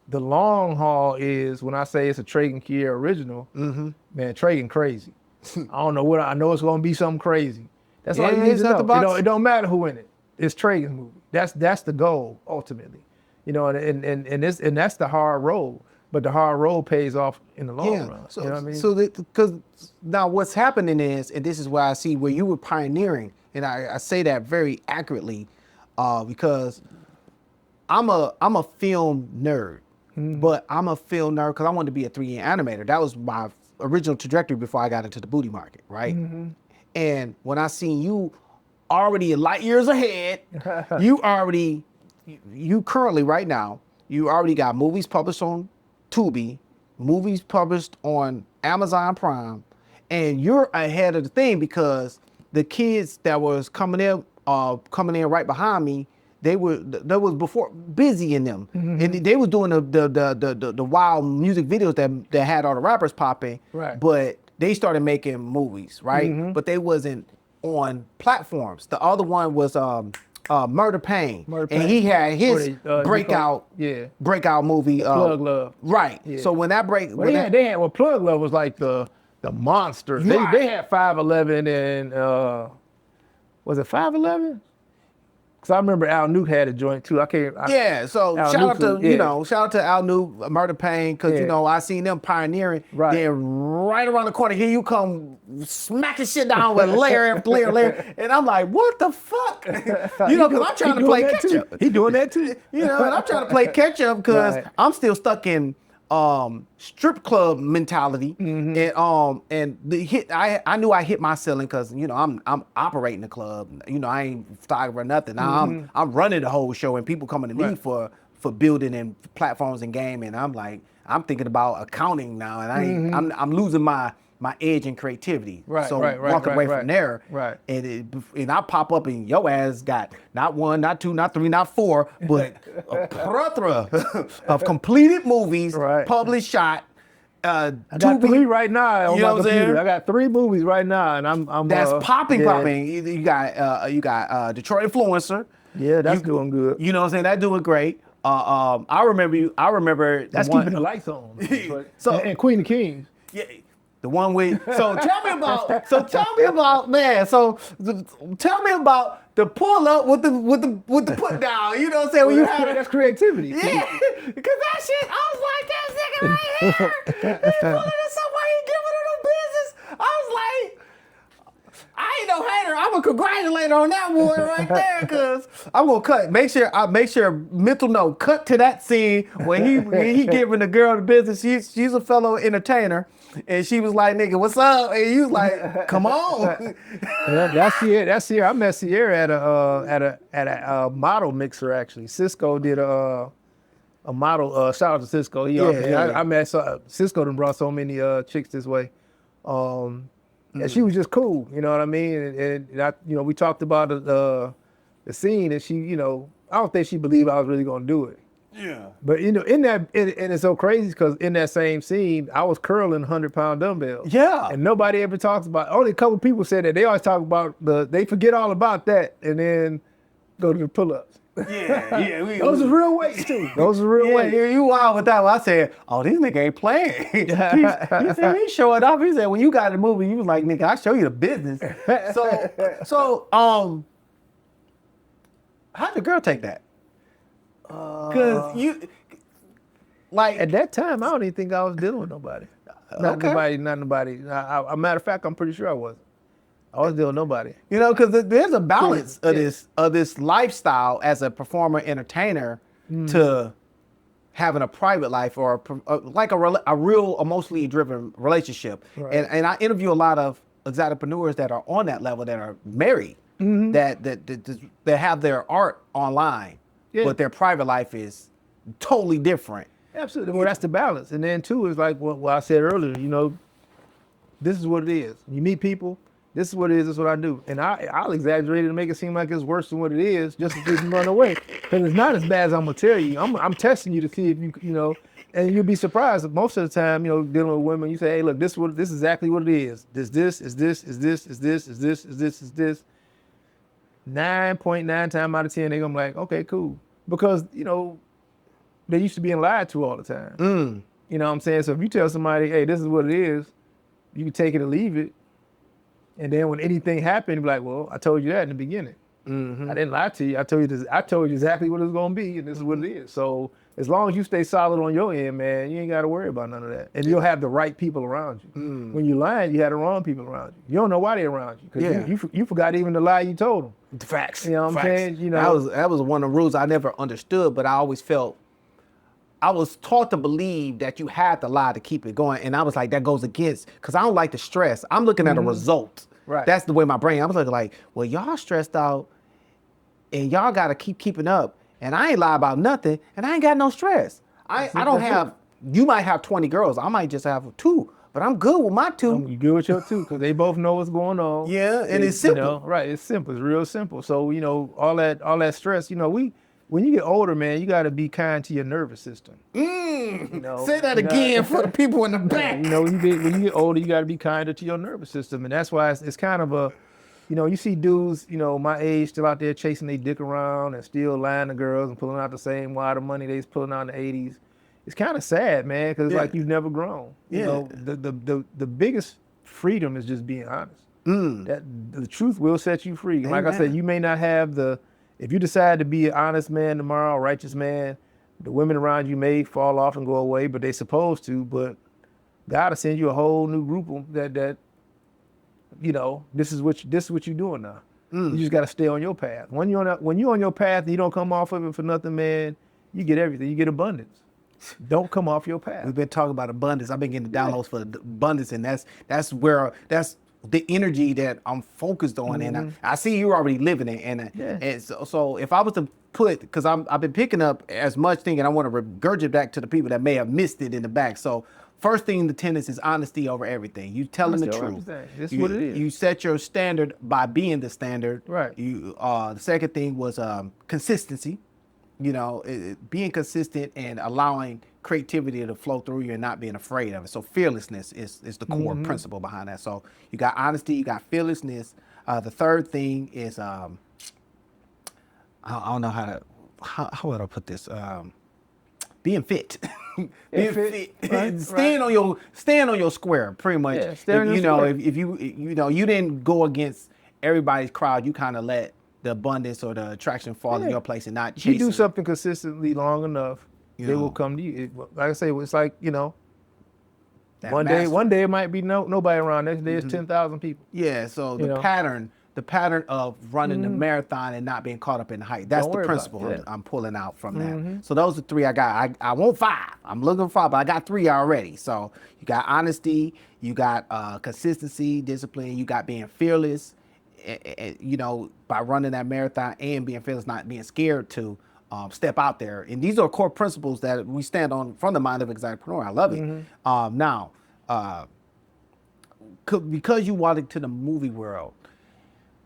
the long haul is, when I say it's a Treagen Kier original, man, Treagen crazy. I don't know I know it's gonna be something crazy. That's all you need to know. It don't matter who in it. It's Treagen's movie. That's the goal ultimately, and that's the hard road. But the hard road pays off in the long run. So, you know what I mean? So because now what's happening is, and this is where I see where you were pioneering, and I say that very accurately, because I'm a film nerd, but I'm a film nerd because I wanted to be a 3D animator. That was my original trajectory before I got into the booty market, right? And when I seen you already light years ahead, you currently right now, you already got movies published on Tubi, movies published on Amazon Prime, and you're ahead of the thing, because the kids that was coming in right behind me, there was before busy in them, and they was doing the wild music videos that had all the rappers popping, right? But they started making movies, right? But they wasn't on platforms. The other one was Murder Pain. Murder And Pain. he had his breakout movie. Plug Love. Right. Yeah. So when that break, Well, they had Plug Love was like the monster. Right. They had 5'11" and was it 5'11"? Because I remember Al Nuke had a joint too. So Al shout out Nuke to was- shout out to Al Nuke, Murder Pain, because I seen them pioneering. Right. Then right around the corner, here you come smacking shit down with layer after layer, and I'm like, what the fuck? Because I'm trying to play catch up. He doing that too. And I'm trying to play catch up because Right. I'm still stuck in strip club mentality, and the hit. I knew I hit my ceiling because I'm operating the club. I ain't photographer or nothing. Now I'm running the whole show, and people coming to me for building and platforms and game, and I'm like I'm thinking about accounting now, and I ain't, I'm losing my edge and creativity. Right, So right, walking away right. from there, Right. and I pop up and your ass got not one, not two, not three, not four, but a plethora of completed movies, Right. published, shot. I got 3 right now on You know my what I'm computer. saying? I got 3 movies right now, and I'm That's popping. yeah. You got Detroit Influencer. Yeah, that's doing good. You know what I'm saying? That's doing great. I remember That's the one, keeping the lights on. So- and Queen of Kings. Yeah, the one with. So tell me about man. So tell me about the pull up with the put down. You know what I'm saying? When you had That's creativity. yeah, because that shit, I was like, that nigga right here. He pulling this up while he giving her the business. I was like, I ain't no hater. I'm gonna congratulate her on that boy right there, because I'm gonna cut. Make sure mental note, cut to that scene when he giving the girl the business. She's a fellow entertainer, and she was like, nigga, what's up? And you was like, come on. Yeah, that's Sierra. I met Sierra at a model mixer actually. Cisco did a model. Shout out to Cisco. I met Cisco. Done brought so many chicks this way. And she was just cool. You know what I mean? And I, we talked about the scene, and she, I don't think she believed I was really gonna do it. Yeah. But in that, and it's so crazy because in that same scene, I was curling 100-pound dumbbells. Yeah. And nobody ever talks about. Only a couple people said that. They always talk about they forget all about that, and then go to the pull-ups. Yeah. Those are real weights too. Those are real weights. You wild with that one. I said, oh, this nigga ain't playing. he said, he showing off. He said, when you got the movie, you was like, nigga, I show you the business. So, how'd the girl take that? Because you, like. At that time, I don't even think I was dealing with nobody. Not nobody. A matter of fact, I'm pretty sure I wasn't. I wasn't dealing with nobody. Because there's a balance of this lifestyle as a performer, entertainer, to having a private life or a real emotionally driven relationship. Right. And I interview a lot of exoticpreneurs that are on that level, that are married, that have their art online, but their private life is totally different. Absolutely. Well, that's the balance. And then too is like what I said earlier. This is what it is. You meet people. This is what it is. This is what I do. And I'll exaggerate it and make it seem like it's worse than what it is, just so you can run away. Because it's not as bad as I'm gonna tell you. I'm testing you to see if you and you'll be surprised. Most of the time, dealing with women, you say, hey, look, this is exactly what it is. This is this. 9.9 times out of 10, they're gonna be like, okay, cool. Because, they used to being lied to all the time. You know what I'm saying? So if you tell somebody, hey, this is what it is, you can take it or leave it. And then when anything happened, you'd be like, well, I told you that in the beginning. I didn't lie to you. I told you exactly what it's gonna be, and this is what it is. So as long as you stay solid on your end, man, you ain't gotta worry about none of that. And you'll have the right people around you. When you're lying, you had the wrong people around you. You don't know why they're around you. Because you forgot even the lie you told them. Facts. You know what I'm saying? That was one of the rules I never understood, but I always felt I was taught to believe that you had to lie to keep it going. And I was like, that goes against, because I don't like the stress. I'm looking at a result. Right. That's the way my brain, I was looking like, well, y'all stressed out and y'all got to keep keeping up. And I ain't lie about nothing and I ain't got no stress. I don't have, you might have 20 girls. I might just have 2, but I'm good with my 2. You good with your 2 because they both know what's going on. Yeah, and it's simple. Right, it's simple. It's real simple. So, all that stress, when you get older, man, you got to be kind to your nervous system. Say that again for the people in the back. When you get older, you got to be kinder to your nervous system, and that's why it's kind of you see dudes, my age still out there chasing their dick around and still lying to girls and pulling out the same wad of money they was pulling out in the 80s. It's kind of sad, man, because it's like you've never grown. The biggest freedom is just being honest. That the truth will set you free. Like I said, you may not have if you decide to be an honest man tomorrow, a righteous man, the women around you may fall off and go away, but they're supposed to. But God will send you a whole new group of that this is what you're doing now. You just got to stay on your path. When you're on your path and you don't come off of it for nothing, man, you get everything. You get abundance. Don't come off your path. We've been talking about abundance. I've been getting the downloads for the abundance, and that's the energy that I'm focused on, and I see you're already living it. And so if I was to because I've been picking up as much thinking, I want to regurgitate back to the people that may have missed it in the back. So first thing, the tenets is honesty over everything. You telling the truth. That's what it is. You set your standard by being the standard. Right. The second thing was consistency. Being consistent and allowing creativity to flow through you and not being afraid of it. So fearlessness is the core principle behind that. So you got honesty, you got fearlessness. The third thing is I don't know how would I put this? Being fit. Being fit. Right, staying on your square, pretty much. Yeah, if you didn't go against everybody's crowd, you kind of let the abundance or the attraction fall in your place and not chase. If you do something consistently long enough, they will come to you. Like I say, it's like, one day it might be nobody around. Next day it's 10,000 people. Yeah, so the pattern of running the marathon and not being caught up in the hype. That's the principle I'm pulling out from that. So those are three I got. I want 5. I'm looking for 5, but I got 3 already. So you got honesty, you got consistency, discipline, you got being fearless, by running that marathon and being fearless, not being scared to step out there. And these are core principles that we stand on from the mind of an executivepreneur. I love it. Now, because you wanted to the movie world,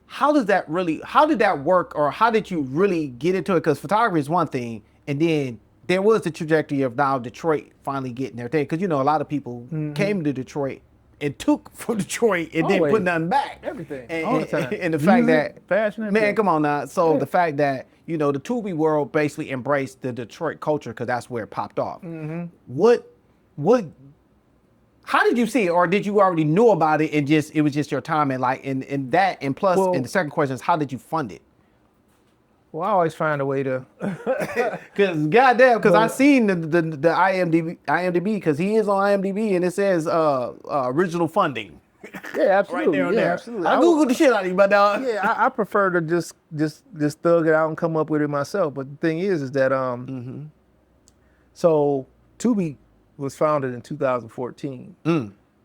how did that work, or how did you really get into it? Because photography is one thing, and then there was the trajectory of now Detroit finally getting their thing. Because a lot of people came to Detroit and took from Detroit and didn't put nothing back. Everything. All the time. And the fact that fashion, man, come on now. So the fact that the Tubi world basically embraced the Detroit culture because that's where it popped off. How did you see it, or did you already know about it and it was just your time and plus and the second question is, how did you fund it? Well, I always find a way to. Because goddamn, because I seen the IMDb because he is on IMDb and it says original funding. Yeah, absolutely. Right there. Absolutely. I googled the shit out of you, but yeah, I prefer to just thug it out and come up with it myself. But the thing is that so Tubi was founded in 2014,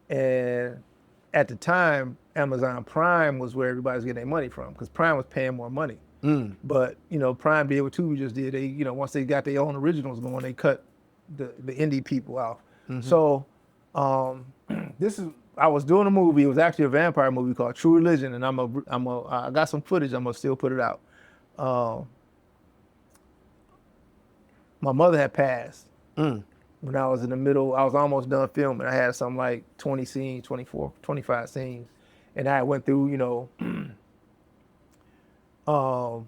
and at the time, Amazon Prime was where everybody was getting their money from because Prime was paying more money. But Prime did what Tubi just did. They once they got their own originals going, they cut the indie people out. So I was doing a movie. It was actually a vampire movie called True Religion, and I got some footage. I'm gonna still put it out. My mother had passed when I was in the middle. I was almost done filming. I had something like 20 scenes, 24, 25 scenes, and I went through a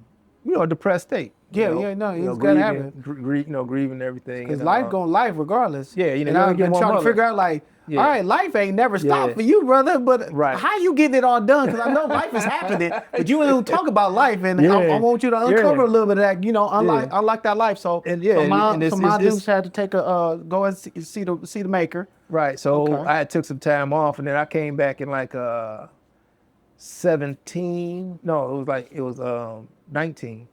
depressed state. It's gotta happen. Grieving everything. Because life regardless. Yeah, and I've been trying to figure out all right, life ain't never stopped for you, brother. But how you getting it all done? Because I know life is happening, but you don't talk about life, and I want you to uncover a little bit of that. Unlock that life. So my dudes had to take go and see the maker. Right. So I took some time off, and then I came back in 17. No, it was 19.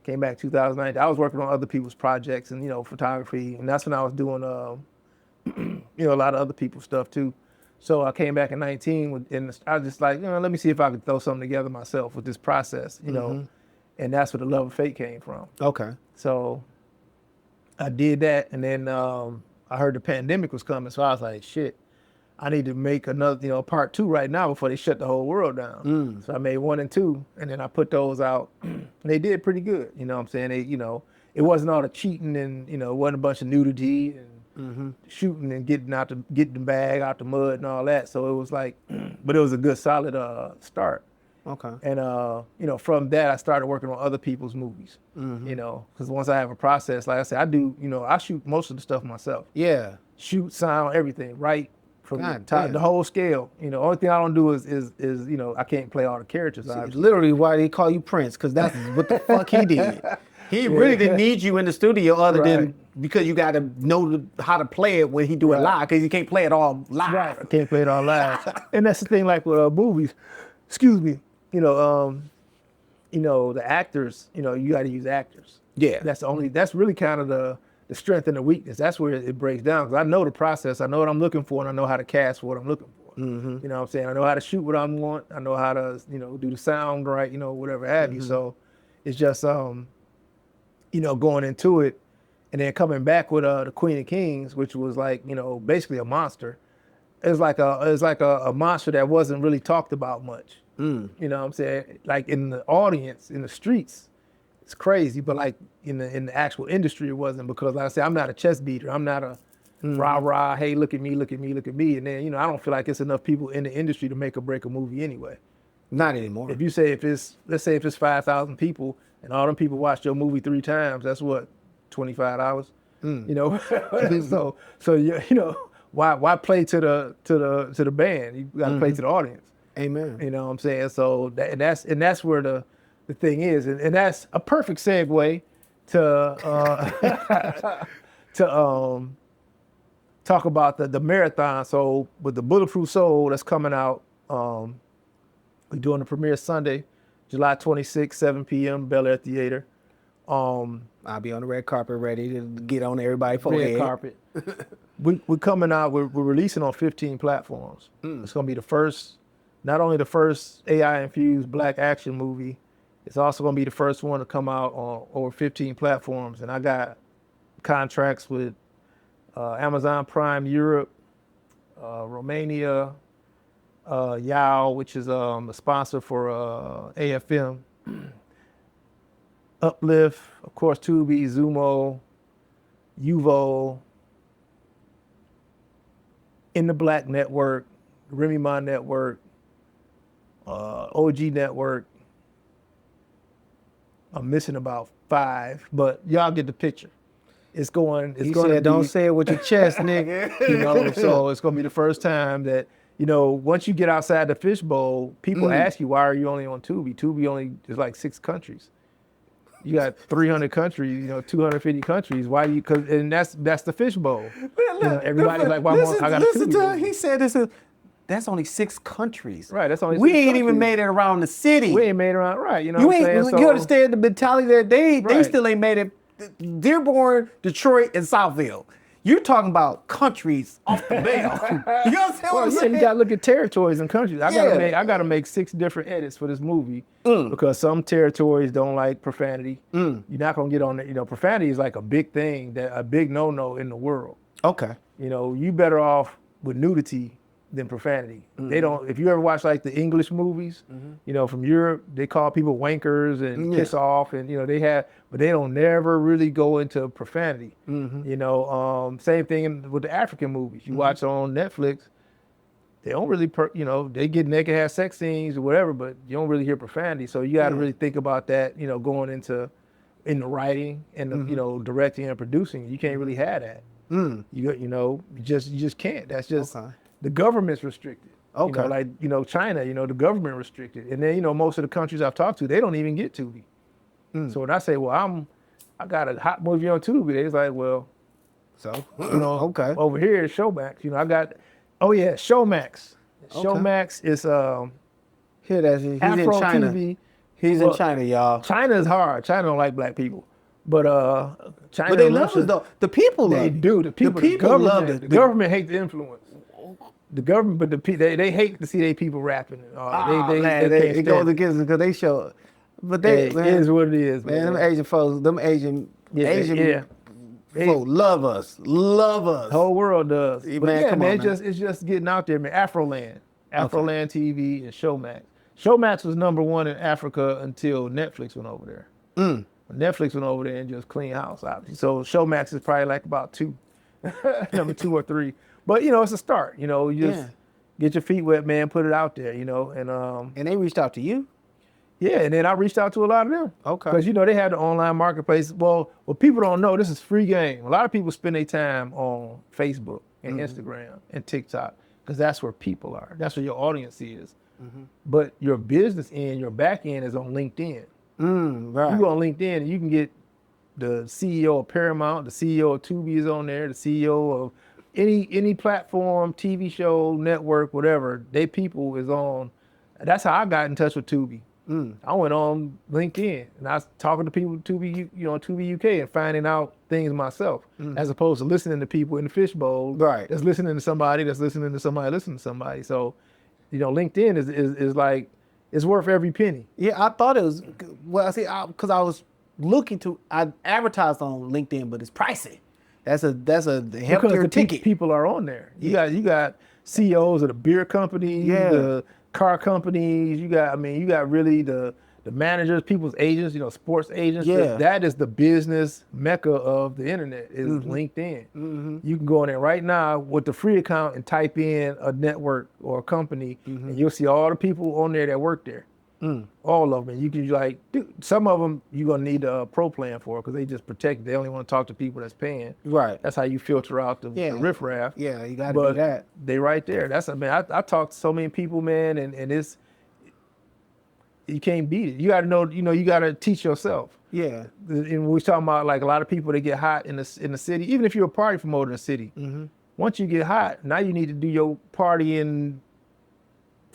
Came back 2019. I was working on other people's projects and photography, and that's when I was doing a lot of other people's stuff too. So I came back in 19 and I was just like, let me see if I could throw something together myself with this process, and that's where the love of fate came from. Okay. So I did that, and then I heard the pandemic was coming, so I was like, shit, I need to make another, part 2 right now before they shut the whole world down. So I made 1 and 2, and then I put those out, and they did pretty good. You know what I'm saying? They, it wasn't all the cheating and, it wasn't a bunch of nudity and shooting and getting the bag out the mud and all that. So it was but it was a good solid start. Okay. And you know, from that I started working on other people's movies. You know, because once I have a process, like I said, I do. You know, I shoot most of the stuff myself. Yeah. Shoot, sound, everything, right from God the damn. whole scale. You know, only thing I don't do is you know, I can't play all the characters. It's literally why they call you Prince, because that's what the fuck he did. He really didn't need you in the studio other than because you got to know how to play it when he do it live, because you can't play it all live. Right, I can't play it all live. And that's the thing, like with movies, excuse me, you know, the actors, you know, you got to use actors. Yeah. That's really kind of the strength and the weakness. That's where it breaks down, because I know the process, I know what I'm looking for, and I know how to cast for what I'm looking for. You know what I'm saying? I know how to shoot what I want. I know how to, you know, do the sound right, you know, whatever have you. So it's just, you know, going into it and then coming back with the Queen of Kings, which was like, you know, basically a monster. It's like a monster that wasn't really talked about much. You know what I'm saying? Like in the audience, in the streets, it's crazy, but like in the actual industry, it wasn't, because like I said, I'm not a chest beater. I'm not a rah, hey, look at me, look at me, look at me. And then, you know, I don't feel like it's enough people in the industry to make or break a movie anyway. Not anymore. If you say let's say if it's 5,000 people and all them people watched your movie 3 times, that's what, $25? You know, so you know, why play to the band? You got to play to the audience. Amen. You know what I'm saying? So that's where the thing is, and that's a perfect segue to talk about the marathon. So with the Bulletproof Soul that's coming out, we're doing the premiere Sunday, July 26th, 7 p.m. Bel-Air Theater. I'll be on the red carpet ready to get on everybody's forehead. Red carpet. We're coming out. We're releasing on 15 platforms. It's gonna be not only the first AI-infused Black action movie, it's also gonna be the first one to come out on over 15 platforms. And I got contracts with Amazon Prime Europe, Romania, Yao, which is a sponsor for AFM, Uplift, of course, Tubi, Zumo, Uvo, In the Black Network, Remy Ma Network, OG Network. I'm missing about 5, but y'all get the picture. It's going to don't say it with your chest, nigga. You know, so it's going to be the first time that, you know, once you get outside the fishbowl, people ask you, why are you only on Tubi? Tubi only is like 6 countries. You got 300 countries, you know, 250 countries. Why do you? And that's the fishbowl. You know, everybody's like, "Why I got a listen Tubi?" to him. He said that's only 6 countries. Right. That's only. We 6 ain't countries. even made it around the city. We ain't made it around. Right. You know what I'm saying? So, you understand the mentality that they Right. still ain't made it. Dearborn, Detroit, and Southville. You're talking about countries off the bell. You know what I'm saying? Well, yeah, you gotta look at territories and countries. I gotta make 6 different edits for this movie because some territories don't like profanity. You're not gonna get on it. You know, profanity is like a big thing, a big no-no in the world. Okay. You know, you better off with nudity than profanity. They don't. If you ever watch like the English movies, you know, from Europe, they call people wankers and piss off, and you know but they don't never really go into profanity. You know, same thing with the African movies. You watch on Netflix, they don't really, you know, they get naked, have sex scenes or whatever, but you don't really hear profanity. So you got to really think about that. You know, going in the writing and the, you know, directing and producing, you can't really have that. You know, you just can't. That's just. The government's restricted. Okay. You know, like, you know, China, you know, the government restricted. And then, you know, most of the countries I've talked to, they don't even get Tubi. So when I say, well, I got a hot movie on Tubi, they're like, well, so, you know, over here is Showmax. You know, I got, Showmax. Showmax is he's Afro in China. TV. He's in China, y'all. China is hard. China don't like Black people. But China, but they love us though. The people love. They do. The people love it. The government hates the influence. The government, but they hate to see their people rapping. They go against it because they show. But it is what it is, man. Them Asian folks, folks love us. The whole world does. Man, But come on, it's just getting out there, man. Afroland TV, and Showmax. Showmax was #1 in Africa until Netflix went over there. Netflix went over there and just cleaned house out. So Showmax is probably like about 2, number 2 or 3. But you know, it's a start. You know, you just get your feet wet, man. Put it out there. You know, and they reached out to you. Yeah, and then I reached out to a lot of them. Okay. Because, they had the online marketplace. Well, what people don't know, this is free game. A lot of people spend their time on Facebook and Instagram and TikTok because that's where people are. That's where your audience is. But your business end, your back end is on LinkedIn. Right. You go on LinkedIn and you can get the CEO of Paramount, the CEO of Tubi is on there, the CEO of any platform, TV show, network, whatever. They people is on. That's how I got in touch with Tubi. I went on LinkedIn and I was talking to people at Tubi, Tubi UK and finding out things myself, as opposed to listening to people in the fishbowl. Right. That's listening to somebody, listening to somebody. So, LinkedIn is like, it's worth every penny. Yeah, I thought it was, well, because I was looking I advertised on LinkedIn, but it's pricey. That's a heftier ticket. People are on there. You got CEOs of the beer companies, the car companies. You got really the managers, people's agents, sports agents. Yeah. That is the business mecca of the internet is LinkedIn. You can go in there right now with the free account and type in a network or a company, and you'll see all the people on there that work there. All of them. You can dude, some of them you're gonna need a pro plan for because they just protect. They only want to talk to people that's paying. Right. That's how you filter out the riffraff. Yeah, you got to do that. They right there. I talked to so many people, man, and it's you can't beat it. You got to know. You got to teach yourself. Yeah. And we're talking about like a lot of people that get hot in the city. Even if you're a party promoter in the city, once you get hot, now you need to do your party in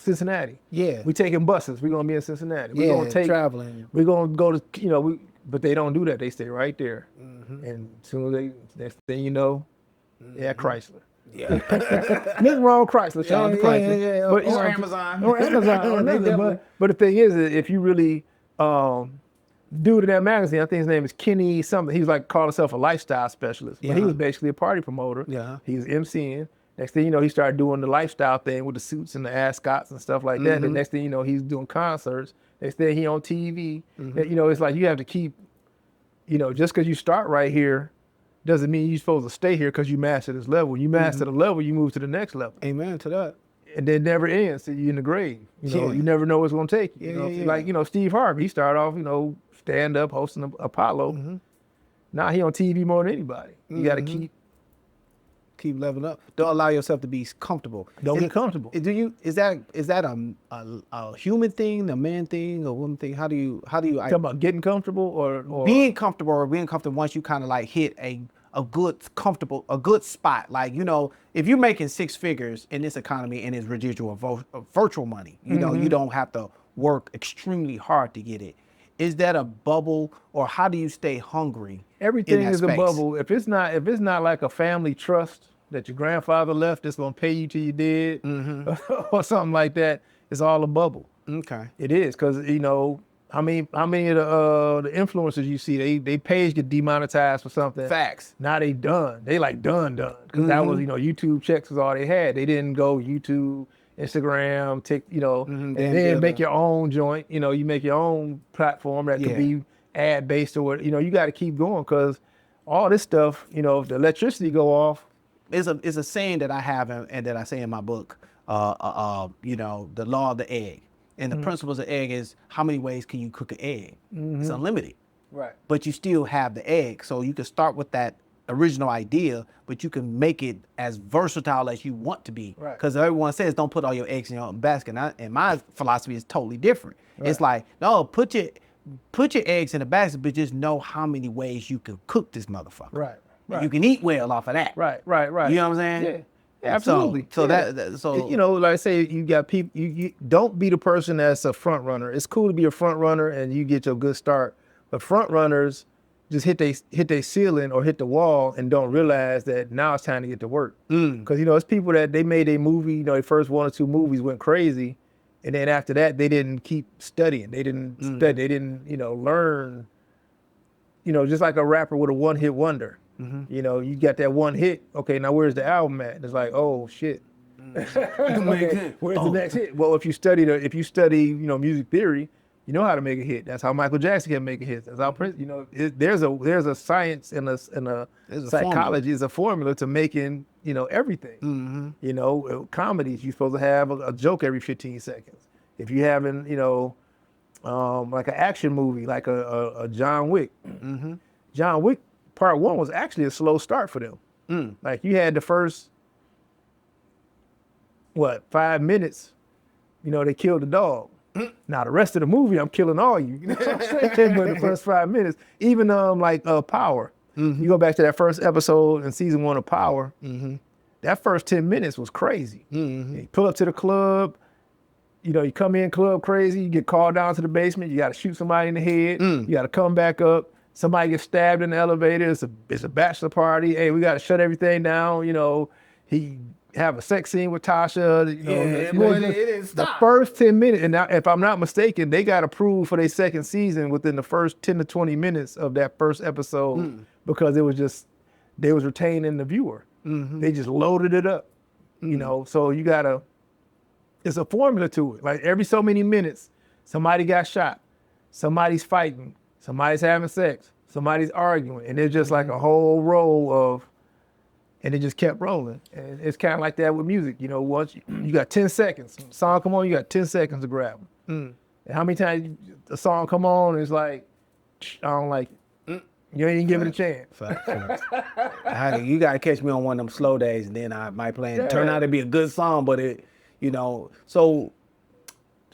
Cincinnati. Yeah. We taking buses. We're gonna be in Cincinnati. We're gonna traveling. We're gonna go to but they don't do that. They stay right there. And as soon as next thing you know, Chrysler. Yeah. Nothing wrong with Chrysler, Sean. Yeah. But, or Amazon. Or Amazon. Or nothing. But the thing is, if you really dude in that magazine, I think his name is Kenny something. He was called himself a lifestyle specialist. But he was basically a party promoter. Yeah. He was MCing. Next thing you know, he started doing the lifestyle thing with the suits and the ascots and stuff like that. And next thing you know, he's doing concerts. Next thing he on TV. It's like you have to keep, just because you start right here doesn't mean you're supposed to stay here because you master this level. You master the level, you move to the next level. Amen to that. And it never ends till you're in the grave. You never know what's going to take you. Like, Steve Harvey, he started off, stand up, hosting Apollo. Now he on TV more than anybody. You got to keep leveling up. Don't allow yourself to be comfortable. Don't get comfortable. Is that a human thing, a man thing, a woman thing? How do you talking about getting comfortable or being comfortable once you kind of hit a good spot? If you're making six figures in this economy and it's residual virtual money, you don't have to work extremely hard to get it. Is that a bubble, or how do you stay hungry? Everything is a bubble. If it's not like a family trust that your grandfather left that's gonna pay you till you dead, or something like that, it's all a bubble. Okay. It is, because how many of the influencers you see, they page get demonetized for something. Facts. Now they done. They done. Because that was, YouTube checks was all they had. They didn't go YouTube, Instagram, and then make your own joint. You make your own platform that could be ad based or what. You got to keep going, because all this stuff, if the electricity go off. It's a saying that I have and that I say in my book, the law of the egg. And the principles of egg is how many ways can you cook an egg? It's unlimited. Right. But you still have the egg. So you can start with that original idea, but you can make it as versatile as you want to be. Right. Because everyone says don't put all your eggs in your own basket. And my philosophy is totally different. Right. It's like, no, put your eggs in a basket, but just know how many ways you can cook this motherfucker. Right. You can eat well off of that. Right. You know what I'm saying? Yeah. Yeah, absolutely. So like I say, you got people. You don't be the person that's a front runner. It's cool to be a front runner and you get your good start, but front runners just hit their ceiling or hit the wall and don't realize that now it's time to get to work. Because it's people that they made a movie. Their first 1 or 2 movies went crazy, and then after that they didn't keep studying. They didn't study. They didn't learn. Just like a rapper with a one-hit wonder. You got that one hit. Okay, now where's the album at? It's like, oh shit. Okay, where's the next hit? Well, if you study music theory, you know how to make a hit. That's how Michael Jackson can make a hit. That's how Prince. There's a science and a psychology. Is a formula to making everything. Comedies, you're supposed to have a joke every 15 seconds. If you having like an action movie, like a John Wick. John Wick Part 1 was actually a slow start for them. Like you had the first 5 minutes, they killed the dog. Now the rest of the movie, I'm killing all you. You know what I'm saying? But the first 5 minutes, even Power. You go back to that first episode in season 1 of Power. That first 10 minutes was crazy. You pull up to the club, you come in club crazy, you get called down to the basement, you got to shoot somebody in the head, you got to come back up. Somebody gets stabbed in the elevator. It's a bachelor party. Hey, we got to shut everything down. He have a sex scene with Tasha. It didn't stop. The first 10 minutes, and now, if I'm not mistaken, they got approved for their second season within the first 10 to 20 minutes of that first episode because they was retaining the viewer. They just loaded it up, so it's a formula to it. Like every so many minutes, somebody got shot, somebody's fighting, somebody's having sex, somebody's arguing, and it's just like a whole row of, and it just kept rolling. And it's kind of like that with music. Once you got 10 seconds, song come on, you got 10 seconds to grab them. And how many times the song come on, it's like, I don't like it. You ain't even give it a chance. You got to catch me on one of them slow days, and then I might play it. Turn out to be a good song, but so.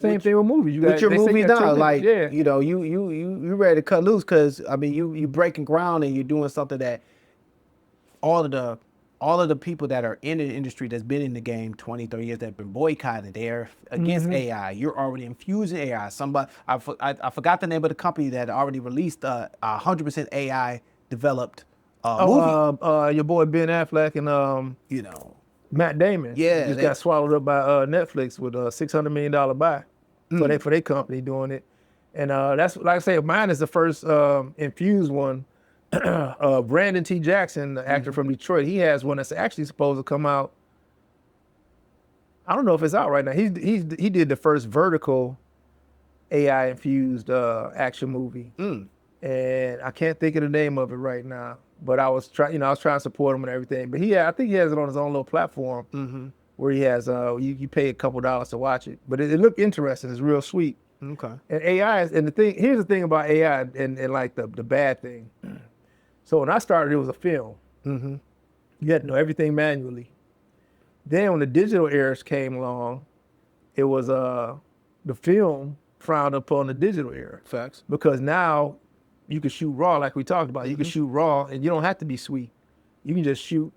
Same thing with movies. With your movies now, you ready to cut loose because you breaking ground and you're doing something that all of the people that are in the industry that's been in the game 20, 30 years that have been boycotted, they're against AI. You're already infusing AI. I forgot the name of the company that already released a 100% AI developed movie. Your boy Ben Affleck and Matt Damon. Yeah, just got swallowed up by Netflix with a $600 million buy for their company doing it. And that's, like I say, mine is the first infused one. Brandon T. Jackson, the actor from Detroit, he has one that's actually supposed to come out. I don't know if it's out right now. He did the first vertical AI-infused action movie. And I can't think of the name of it right now. But I was trying to support him and everything. But I think he has it on his own little platform where he has you pay a couple dollars to watch it. But it looked interesting. It's real sweet. Okay. And AI here's the thing about AI and like the bad thing. So when I started, it was a film. You had to know everything manually. Then when the digital eras came along, it was the film frowned upon the digital era. Facts. Because now you can shoot raw, like we talked about. You can shoot raw, and you don't have to be sweet. You can just shoot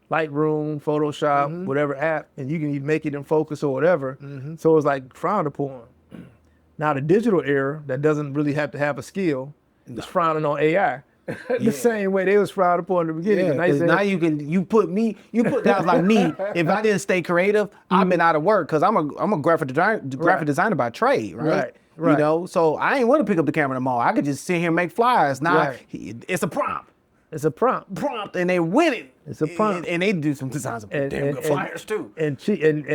Lightroom, Photoshop, whatever app, and you can even make it in focus or whatever. So it's like frowned upon. Now the digital era that doesn't really have to have a skill is frowning on AI. The same way they was frowned upon in the beginning. Now you put guys like me. If I didn't stay creative, I've been out of work because I'm a graphic designer by trade, right? So I ain't want to pick up the camera tomorrow. I could just sit here and make flyers. Now it's a prompt. It's a prompt, and they win it. It's a prompt, and they do some designs of damn good flyers too. And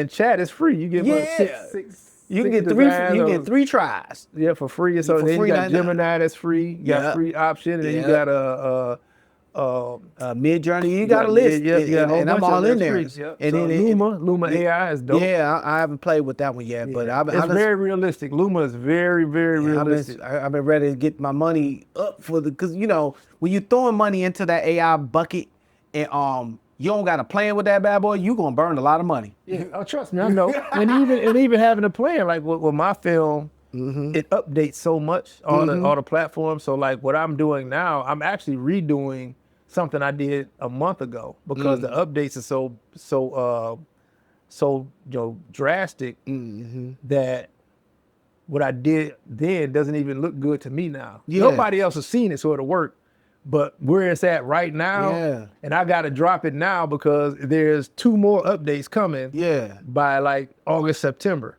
chat is free. You get six. You can get 3 tries. Yeah, for free. So then you got Gemini that's free. You got free option, and then you got a Mid-Journey. You got a list. And I'm all in there. And then Luma AI is dope. Yeah, I haven't played with that one yet, but it's very realistic. Luma is very, very realistic. I've been ready to get my money up because when you're throwing money into that AI bucket and you don't got a plan with that bad boy, you gonna burn a lot of money. Yeah, trust me, I know. and even having a plan, like with my film, it updates so much on the platforms. So like what I'm doing now, I'm actually redoing something I did a month ago because the updates are so drastic that what I did then doesn't even look good to me now. Nobody else has seen it, so it'll work. But where it's at right now, and I got to drop it now because there's 2 more updates coming by like August, September.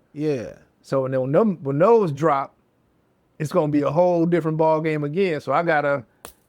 So when those drop, it's going to be a whole different ball game again. So I got to,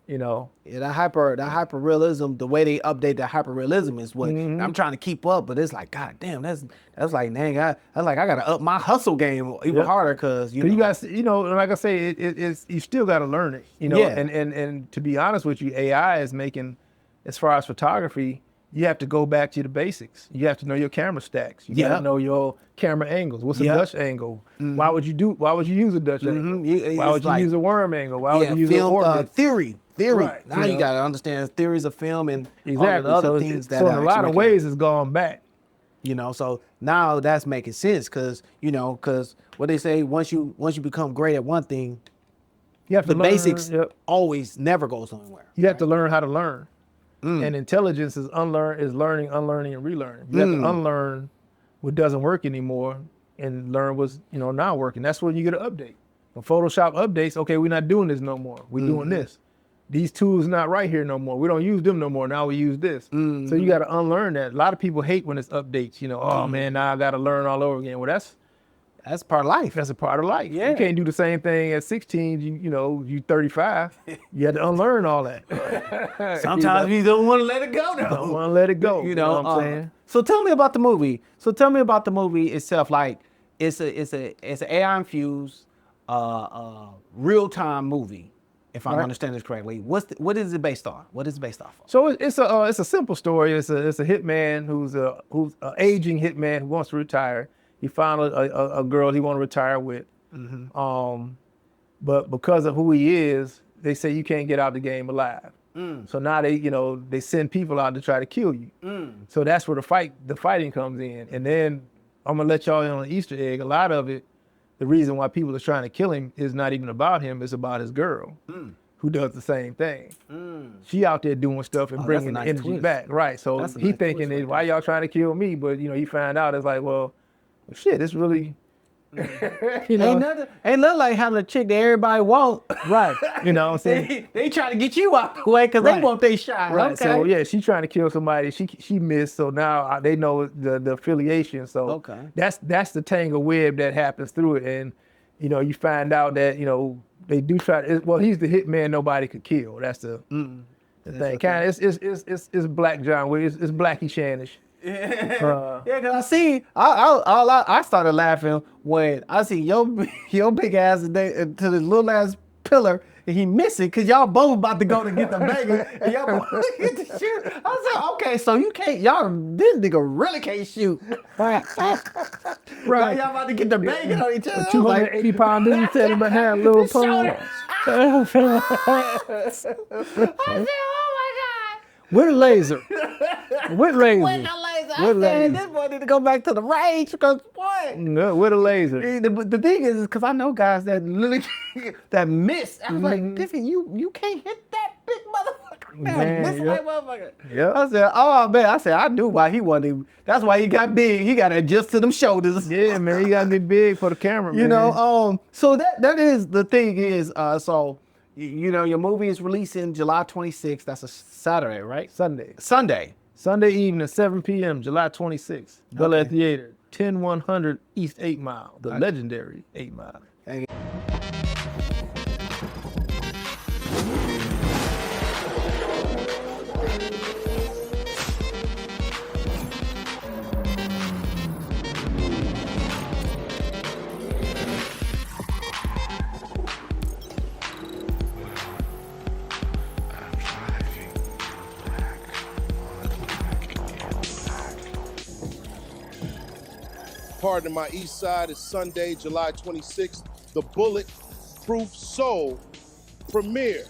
that hyper realism, the way they update the hyper realism is what I'm trying to keep up. But it's like, God damn, that's like, dang, I got to up my hustle game even harder because you guys, like I say, it's you still got to learn it, and to be honest with you, AI is making, as far as photography, you have to go back to the basics. You have to know your camera stacks. You got to know your camera angles. What's a Dutch angle? Why would you use a Dutch angle? Why would you use a worm angle? Why would you use film, an orbit? theory. Right. Now you got to understand theories of film and all Exactly. the other So, things that so in a lot of ways, it's gone back. You know, so now that's making sense because what they say, once you become great at one thing, You have to the learn, basics always never goes anywhere. You have to learn how to learn. And intelligence is learning, unlearning, and relearning. You have to unlearn what doesn't work anymore and learn what's now working. That's when you get an update. When Photoshop updates, okay, we're not doing this no more. We're doing this. These tools not right here no more. We don't use them no more. Now we use this. So you got to unlearn that. A lot of people hate when it's updates. Oh man, now I got to learn all over again. Well, that's part of life. That's a part of life. Yeah. You can't do the same thing at 16. You 35. You had to unlearn all that. Sometimes you don't want to let it go though. Don't want to let it go. You know what I'm saying? So tell me about the movie. Itself. Like it's an AI-infused real-time movie. If I'm understanding this correctly, what is it based on? What is it based off of? So it's a simple story. It's a hitman who's an aging hitman who wants to retire. He found a girl he want to retire with, but because of who he is, they say you can't get out the game alive. So now they send people out to try to kill you. So that's where the fighting comes in. And then I'm gonna let y'all in on the Easter egg. A lot of it, the reason why people are trying to kill him is not even about him. It's about his girl, who does the same thing. She out there doing stuff and bringing the energy back. Right. So he thinking, why y'all trying to kill me? But he found out it's like, well, shit, it's really, ain't nothing like having a chick that everybody want. Right. You know what I'm saying? they try to get you out the way because they want their shot. Right. Okay. So yeah, she's trying to kill somebody. She missed. So now they know the affiliation. So that's the tangle web that happens through it. And you find out that they do try. He's the hitman nobody could kill. That's the thing. Kind of it's Black John Wick. It's Blackie Shanish. Cause I started laughing when I see your big ass to this little ass pillar and he missing because y'all both about to go to get the bacon and y'all both get to shoot. I said, okay, so you can't, this nigga really can't shoot. Right. Now y'all about to get the bacon on each other. 280-pound dude standing behind little pole. I said, oh my God. With a laser. With laser. With a laser. I said, this boy need to go back to the range because boy. No, with a laser. The thing is, because I know guys that literally that miss. I was like, Diffie, you can't hit that big motherfucker. Man, that motherfucker. Yeah. I said, oh man. I knew why he wanted. That's why he got big. He got to adjust to them shoulders. Yeah, man. He got to be big for the camera. Man. So that is the thing is your movie is releasing July 26th. That's a Saturday, right? Sunday evening, 7 p.m., July 26th. Bel-Air Theater, 10100 East 8 Mile, the legendary 8 Mile. Pardon My East Side is Sunday, July 26th, the Bulletproof Soul premiere.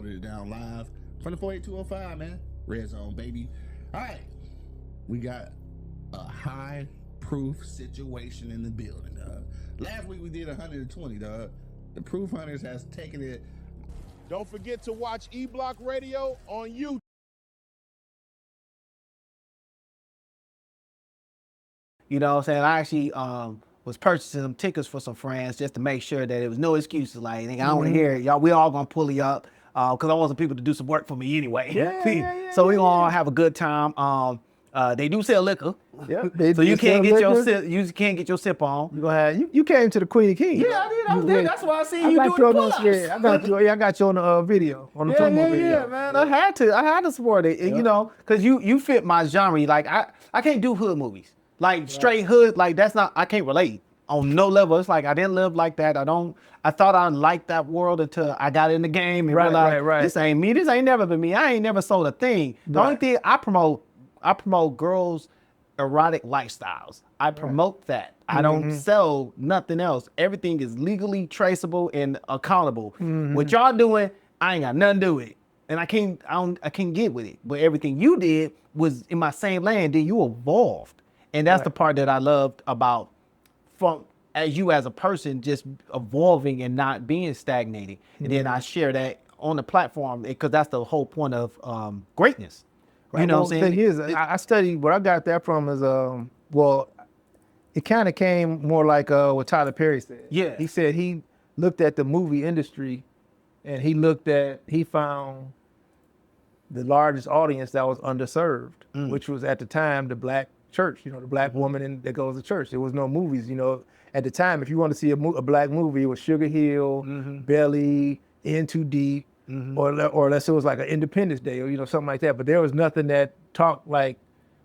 holding it down live from the 48205, man. Red Zone, baby. All right. We got a high proof situation in the building, dog. Last week we did 120, dog. The Proof Hunters has taken it. Don't forget to watch E-Block Radio on YouTube. You know what I'm saying? I actually was purchasing some tickets for some friends just to make sure that it was no excuses. Like, nigga, I don't want to hear it. Y'all, we all gonna pull you up because I want some people to do some work for me anyway. So we gonna have a good time. They do sell liquor. Yeah. So you can't get your sip on. You gonna have you came to the Queen of Kings. Yeah, I did. I was there. That's why I see you doing the pull-ups. I got you on the video. On the promo video. Yeah, man. I had to support it. And, you know, because you fit my genre. Like I can't do hood movies. Like straight hood, like that's not, I can't relate on no level. It's like I didn't live like that. I thought I liked that world until I got in the game and realized this ain't me. This ain't never been me. I ain't never sold a thing. The only thing I promote girls' erotic lifestyles. I promote that. I don't sell nothing else. Everything is legally traceable and accountable. What y'all doing, I ain't got nothing to do with it. And I can't get with it. But everything you did was in my same lane. Then you evolved. And that's the part that I loved about as a person, just evolving and not being stagnating. And then I share that on the platform because that's the whole point of greatness. Right. You know what I'm saying? I studied, where I got that from is, it kind of came more like what Tyler Perry said. Yeah. He said he looked at the movie industry and he found the largest audience that was underserved, which was at the time the Black church, the Black woman that goes to church. There was no movies, at the time. If you want to see a Black movie, it was Sugar Hill, Belly, In Too Deep, or unless it was like an Independence Day or something like that. But there was nothing that talked like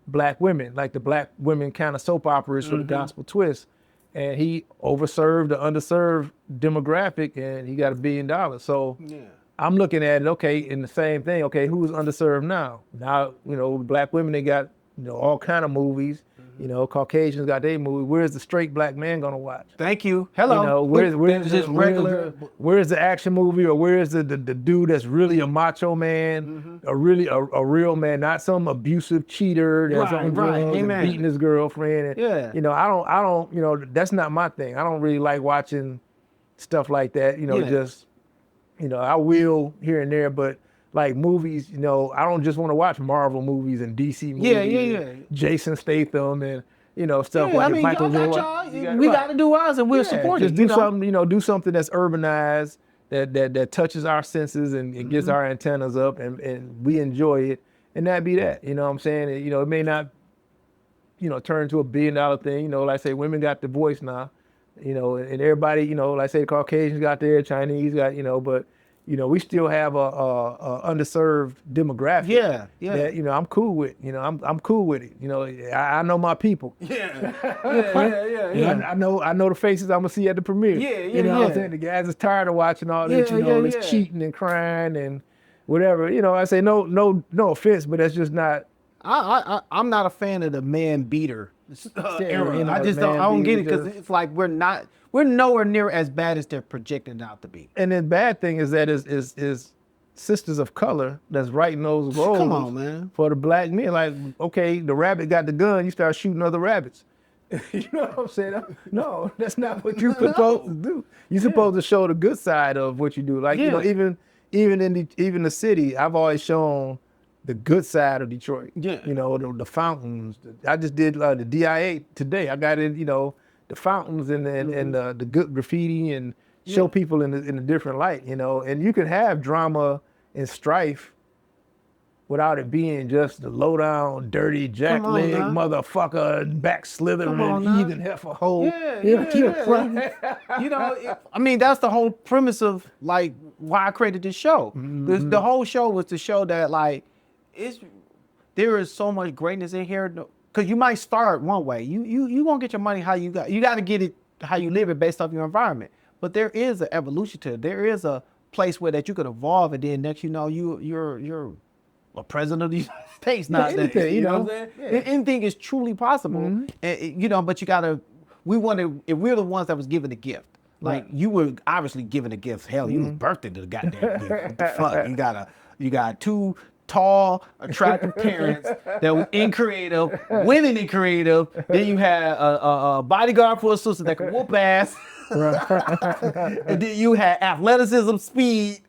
Black women, like the Black women kind of soap operas with a gospel twist. And he overserved the underserved demographic, and he got $1 billion. So I'm looking at it, okay, in the same thing. Okay, who's underserved now? Now, Black women, they got all kind of movies. Caucasians got their movie. Where's the straight Black man gonna watch? Thank you. Hello. Where's just regular? Where's the action movie, or where's the dude that's really a macho man, a real man, not some abusive cheater that's on drugs and beating his girlfriend? And, I don't. That's not my thing. I don't really like watching stuff like that. I will here and there, but. Like movies, I don't just want to watch Marvel movies and DC movies. Jason Statham and stuff like Michael Jordan. We got to do ours, and we'll support it. Just do something, do something that's urbanized, that touches our senses and gets our antennas up, and we enjoy it, and that be that. You know what I'm saying? It may not, turn into $1 billion thing. Like I say, women got the voice now, and everybody, like I say, the Caucasians got there, Chinese got, but. We still have a underserved demographic. Yeah. That, I'm cool with. I'm cool with it. I know my people. Yeah. I know the faces I'm gonna see at the premiere. You know what I'm saying? The guys is tired of watching all this. This cheating and crying and whatever. I say no offense, but that's just not. I'm not a fan of the man beater era. I don't get it because it's like we're nowhere near as bad as they're projecting out to be. And the bad thing is that is sisters of color that's writing those roles. Come on, man. For the Black men. Like, okay, the rabbit got the gun, you start shooting other rabbits. You know what I'm saying? No, that's not what you're supposed to do. You're supposed to show the good side of what you do. Like, even in the city, I've always shown the good side of Detroit. Yeah. The fountains. I just did the DIA today. I got in, the fountains and the good graffiti and show people in a different light, and you can have drama and strife without it being just the low down, dirty, jackleg, motherfucker, back slithering, heathen heifer hole. That's the whole premise of like why I created this show. The whole show was to show that like there is so much greatness in here. Because you might start one way. You won't get your money how you got to get it how you live it based off your environment. But there is an evolution to it. There is a place where that you could evolve, and then next you're a president of the United States. Not anything, you know what I'm saying? Anything is truly possible. And, but you gotta. If we're the ones that was given the gift Like you were obviously given a gift. Hell, you was birthed into the goddamn gift. What the fuck? You got 2 tall, attractive parents that was in creative, winning in creative. Then you had a bodyguard for a sister that could whoop ass. And then you had athleticism, speed.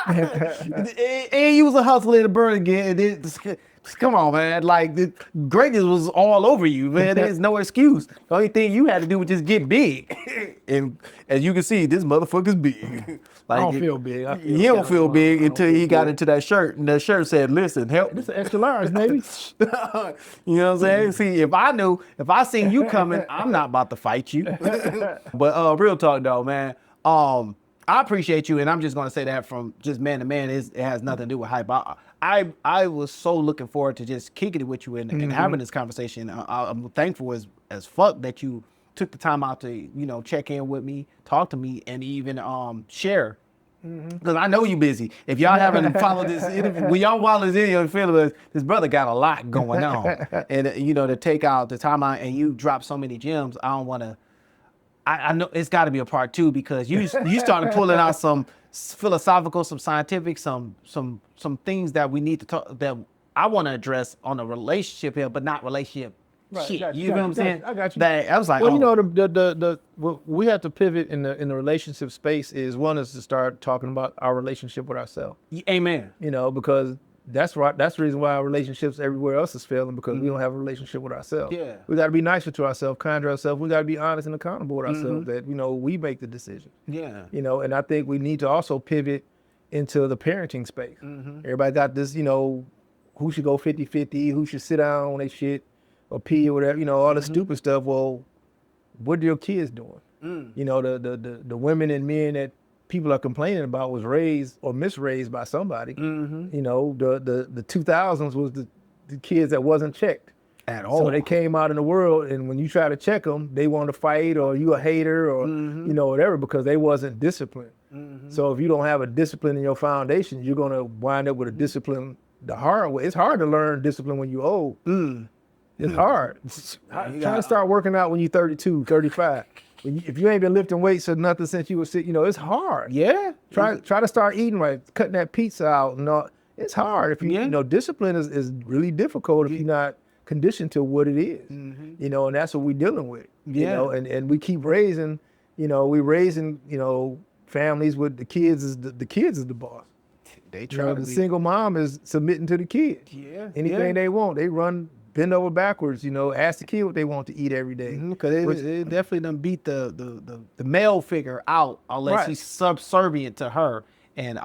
and you was a hustler in the burn again. And then, come on, man. Like, the greatness was all over you, man. There's no excuse. The only thing you had to do was just get big. And as you can see, this motherfucker's big. Like, I don't feel big. You don't feel big until he got into that shirt. And that shirt said, listen, help. This is extra large, baby. You know what I'm saying? See, if I seen you coming, I'm not about to fight you. But real talk, though, man. I appreciate you, and I'm just gonna say that from just man to man. It has nothing to do with hype. I was so looking forward to just kicking it with you and having this conversation. I'm thankful as fuck that you took the time out to check in with me, talk to me, and even share. Because I know you busy. If y'all haven't followed this interview, when y'all follow this video, feel this brother got a lot going on, and to take out the time out and you drop so many gems, I don't want to. I know it's got to be a part 2 because you started pulling out some philosophical, some scientific, some things that we need to talk that I want to address on a relationship here, but not relationship shit. You know what I'm saying? I got you. That I was like, well, what we have to pivot in the relationship space is to start talking about our relationship with ourselves. Amen. Because that's right. That's the reason why our relationships everywhere else is failing, because we don't have a relationship with ourselves. Yeah. We got to be nicer to ourselves, kind to ourselves. We got to be honest and accountable with ourselves that, we make the decision. Yeah. And I think we need to also pivot into the parenting space. Everybody got this, who should go 50-50, who should sit down on their shit or pee or whatever, all the stupid stuff. Well, what are your kids doing? The women and men that people are complaining about was raised or misraised by somebody. The 2000s was the kids that wasn't checked at all. So they came out in the world, and when you try to check them, they want to fight, or you a hater, or whatever, because they wasn't disciplined. So if you don't have a discipline in your foundation, you're gonna wind up with a discipline the hard way. It's hard to learn discipline when you're old. It's hard. Try to start working out when you're 32, 35. If you ain't been lifting weights or nothing since you was it's hard. Yeah. Try to start eating right, cutting that pizza out and all. It's hard. If you discipline is really difficult if you're not conditioned to what it is. And that's what we're dealing with. And we keep raising, families with the kids is the boss. They try the single mom is submitting to the kid. Yeah. Anything they want, they bend over backwards, ask the kid what they want to eat every day. Because it definitely done beat the male figure out unless he's subservient to her. And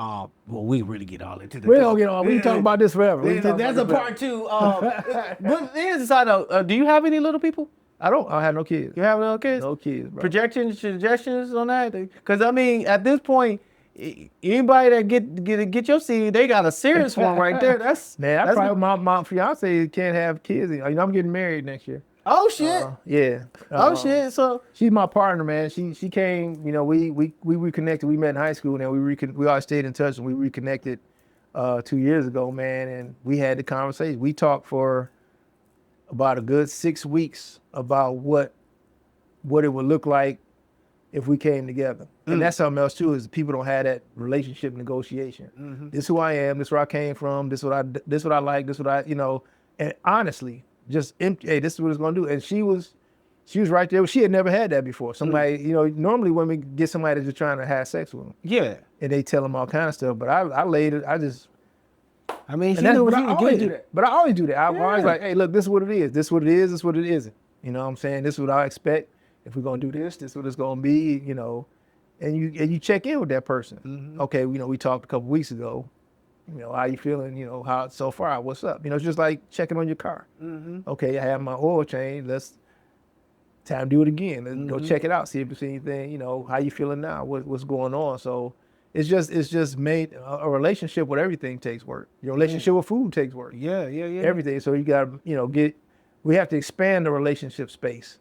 we really get all into the. We don't get all. We can talk about this forever. That's a part 2. But there's a side note. Do you have any little people? I don't have no kids. You have no kids? No kids, bro. Projections, suggestions on that? Because at this point, anybody that get your seed, they got a serious one right there. That's probably my fiance can't have kids. I'm getting married next year. Oh shit! Yeah. Shit! So she's my partner, man. She came. We reconnected. We met in high school, and then we all stayed in touch, and we reconnected 2 years ago, man. And we had the conversation. We talked for about a good 6 weeks about what it would look like if we came together. And that's something else too, is people don't have that relationship negotiation. This is who I am, this is where I came from, this is what I like, this is what I, and honestly, just hey, this is what it's gonna do. And she was right there. She had never had that before. Somebody, normally women get somebody that's just trying to have sex with them. Yeah. And they tell them all kind of stuff. But I laid it, she knew what she was getting. But I always do that. I'm always like, hey, look, this is what it is. This is what it is, this is what it isn't. You know what I'm saying? This is what I expect. If we're gonna do this is what it's gonna be, and you check in with that person. Okay, we talked a couple weeks ago. How you feeling? How so far? What's up? It's just like checking on your car. Okay, I have my oil change. Time to do it again. Let's go check it out. See if there's anything. How you feeling now? What's going on? So it's just made a relationship with everything takes work. Your relationship with food takes work. Yeah. Everything. So you gotta we have to expand the relationship space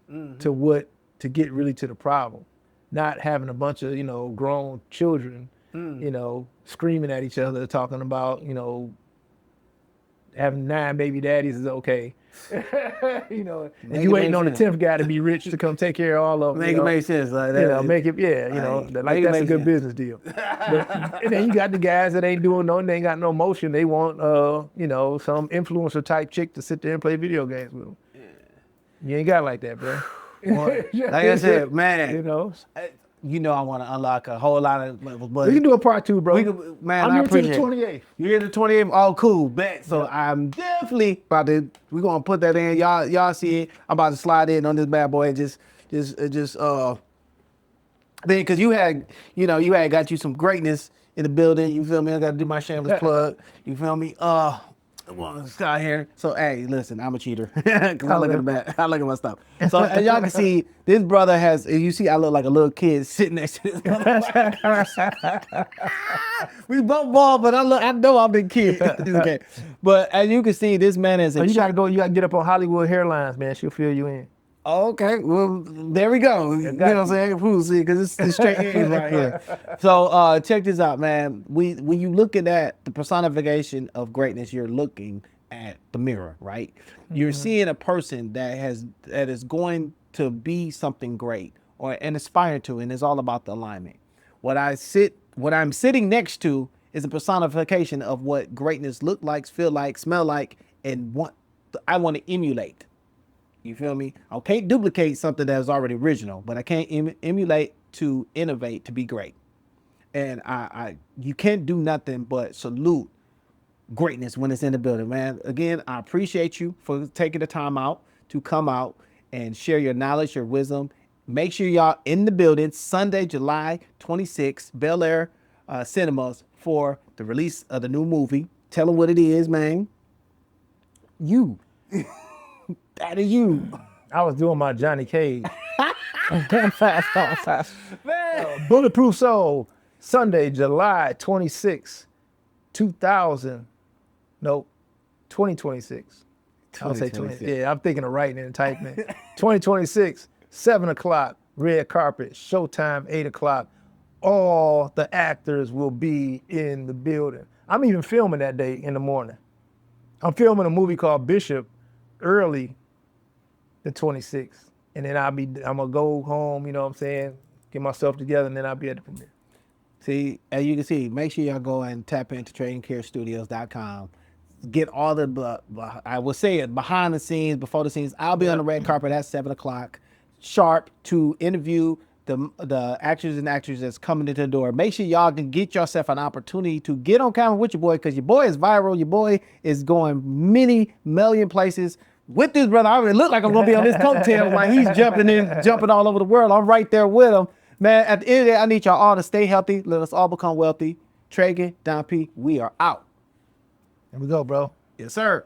to get really to the problem. Not having a bunch of grown children, screaming at each other, talking about, having 9 baby daddies is okay. You know, Make and you it waiting make on the sense. 10th guy to be rich to come take care of all of them. Make it make sense like that. You know, make it, yeah, you know, Make like it that's a make good sense. business deal. And then you got the guys that ain't doing nothing, they ain't got no motion. They want, you know, some influencer type chick to sit there and play video games with them. You ain't got it like that, bro. Like I said, man, You know, I want to unlock a whole lot of levels, but we can do a part 2, bro. man, I'm I here till the appreciate 28th. You're here to 28th. Oh, cool, bet. So I'm definitely about to. We're gonna put that in. Y'all see it. I'm about to slide in on this bad boy and just then because you had got you some greatness in the building. You feel me? I got to do my shameless plug. You feel me? Well, Scott here. So hey, listen, I'm a cheater. Cause I look at my stuff. So as y'all can see, this brother has. You see, I look like a little kid sitting next to this. We both bald, but I know I'm the kid. Okay. But as you can see, this man is. You gotta go. You gotta get up on Hollywood Hairlines, man. She'll fill you in. Okay, well, there we go. You know what I'm saying? Who's see, because it's straight A's right here. So check this out, man. When you looking at the personification of greatness, you're looking at the mirror, right? You're seeing a person that is going to be something great and aspire to, and it's all about the alignment. What I'm sitting next to is a personification of what greatness look like, feel like, smell like, and what I want to emulate. You feel me? I can't duplicate something that is already original, but I can't emulate to innovate to be great. And you can't do nothing but salute greatness when it's in the building, man. Again, I appreciate you for taking the time out to come out and share your knowledge, your wisdom. Make sure y'all in the building Sunday, July 26th, Bel-Air Cinemas for the release of the new movie. Tell them what it is, man. You. That is you. I was doing my Johnny Cage. Bulletproof Soul, Sunday, July 26, 2026. I'll say 20. Yeah, I'm thinking of writing and typing. 2026, 7 o'clock, red carpet, showtime, 8 o'clock. All the actors will be in the building. I'm even filming that day in the morning. I'm filming a movie called Bishop early the 26th. And then I'm gonna go home, you know what I'm saying, get myself together, and then I'll be at the premiere. See, as you can see, make sure y'all go and tap into TreagenKierStudios.com. Get all the, I will say it, behind the scenes, before the scenes. I'll be on the red carpet at 7 o'clock sharp to interview the actors and actresses that's coming into the door. Make sure y'all can get yourself an opportunity to get on camera with your boy, because your boy is viral. Your boy is going many million places with this brother. I already look like I'm gonna be on his coattails while he's jumping all over the world. I'm right there with him. Man, at the end of the day, I need y'all all to stay healthy. Let us all become wealthy. Treagen, Don P, we are out. Here we go, bro. Yes, sir.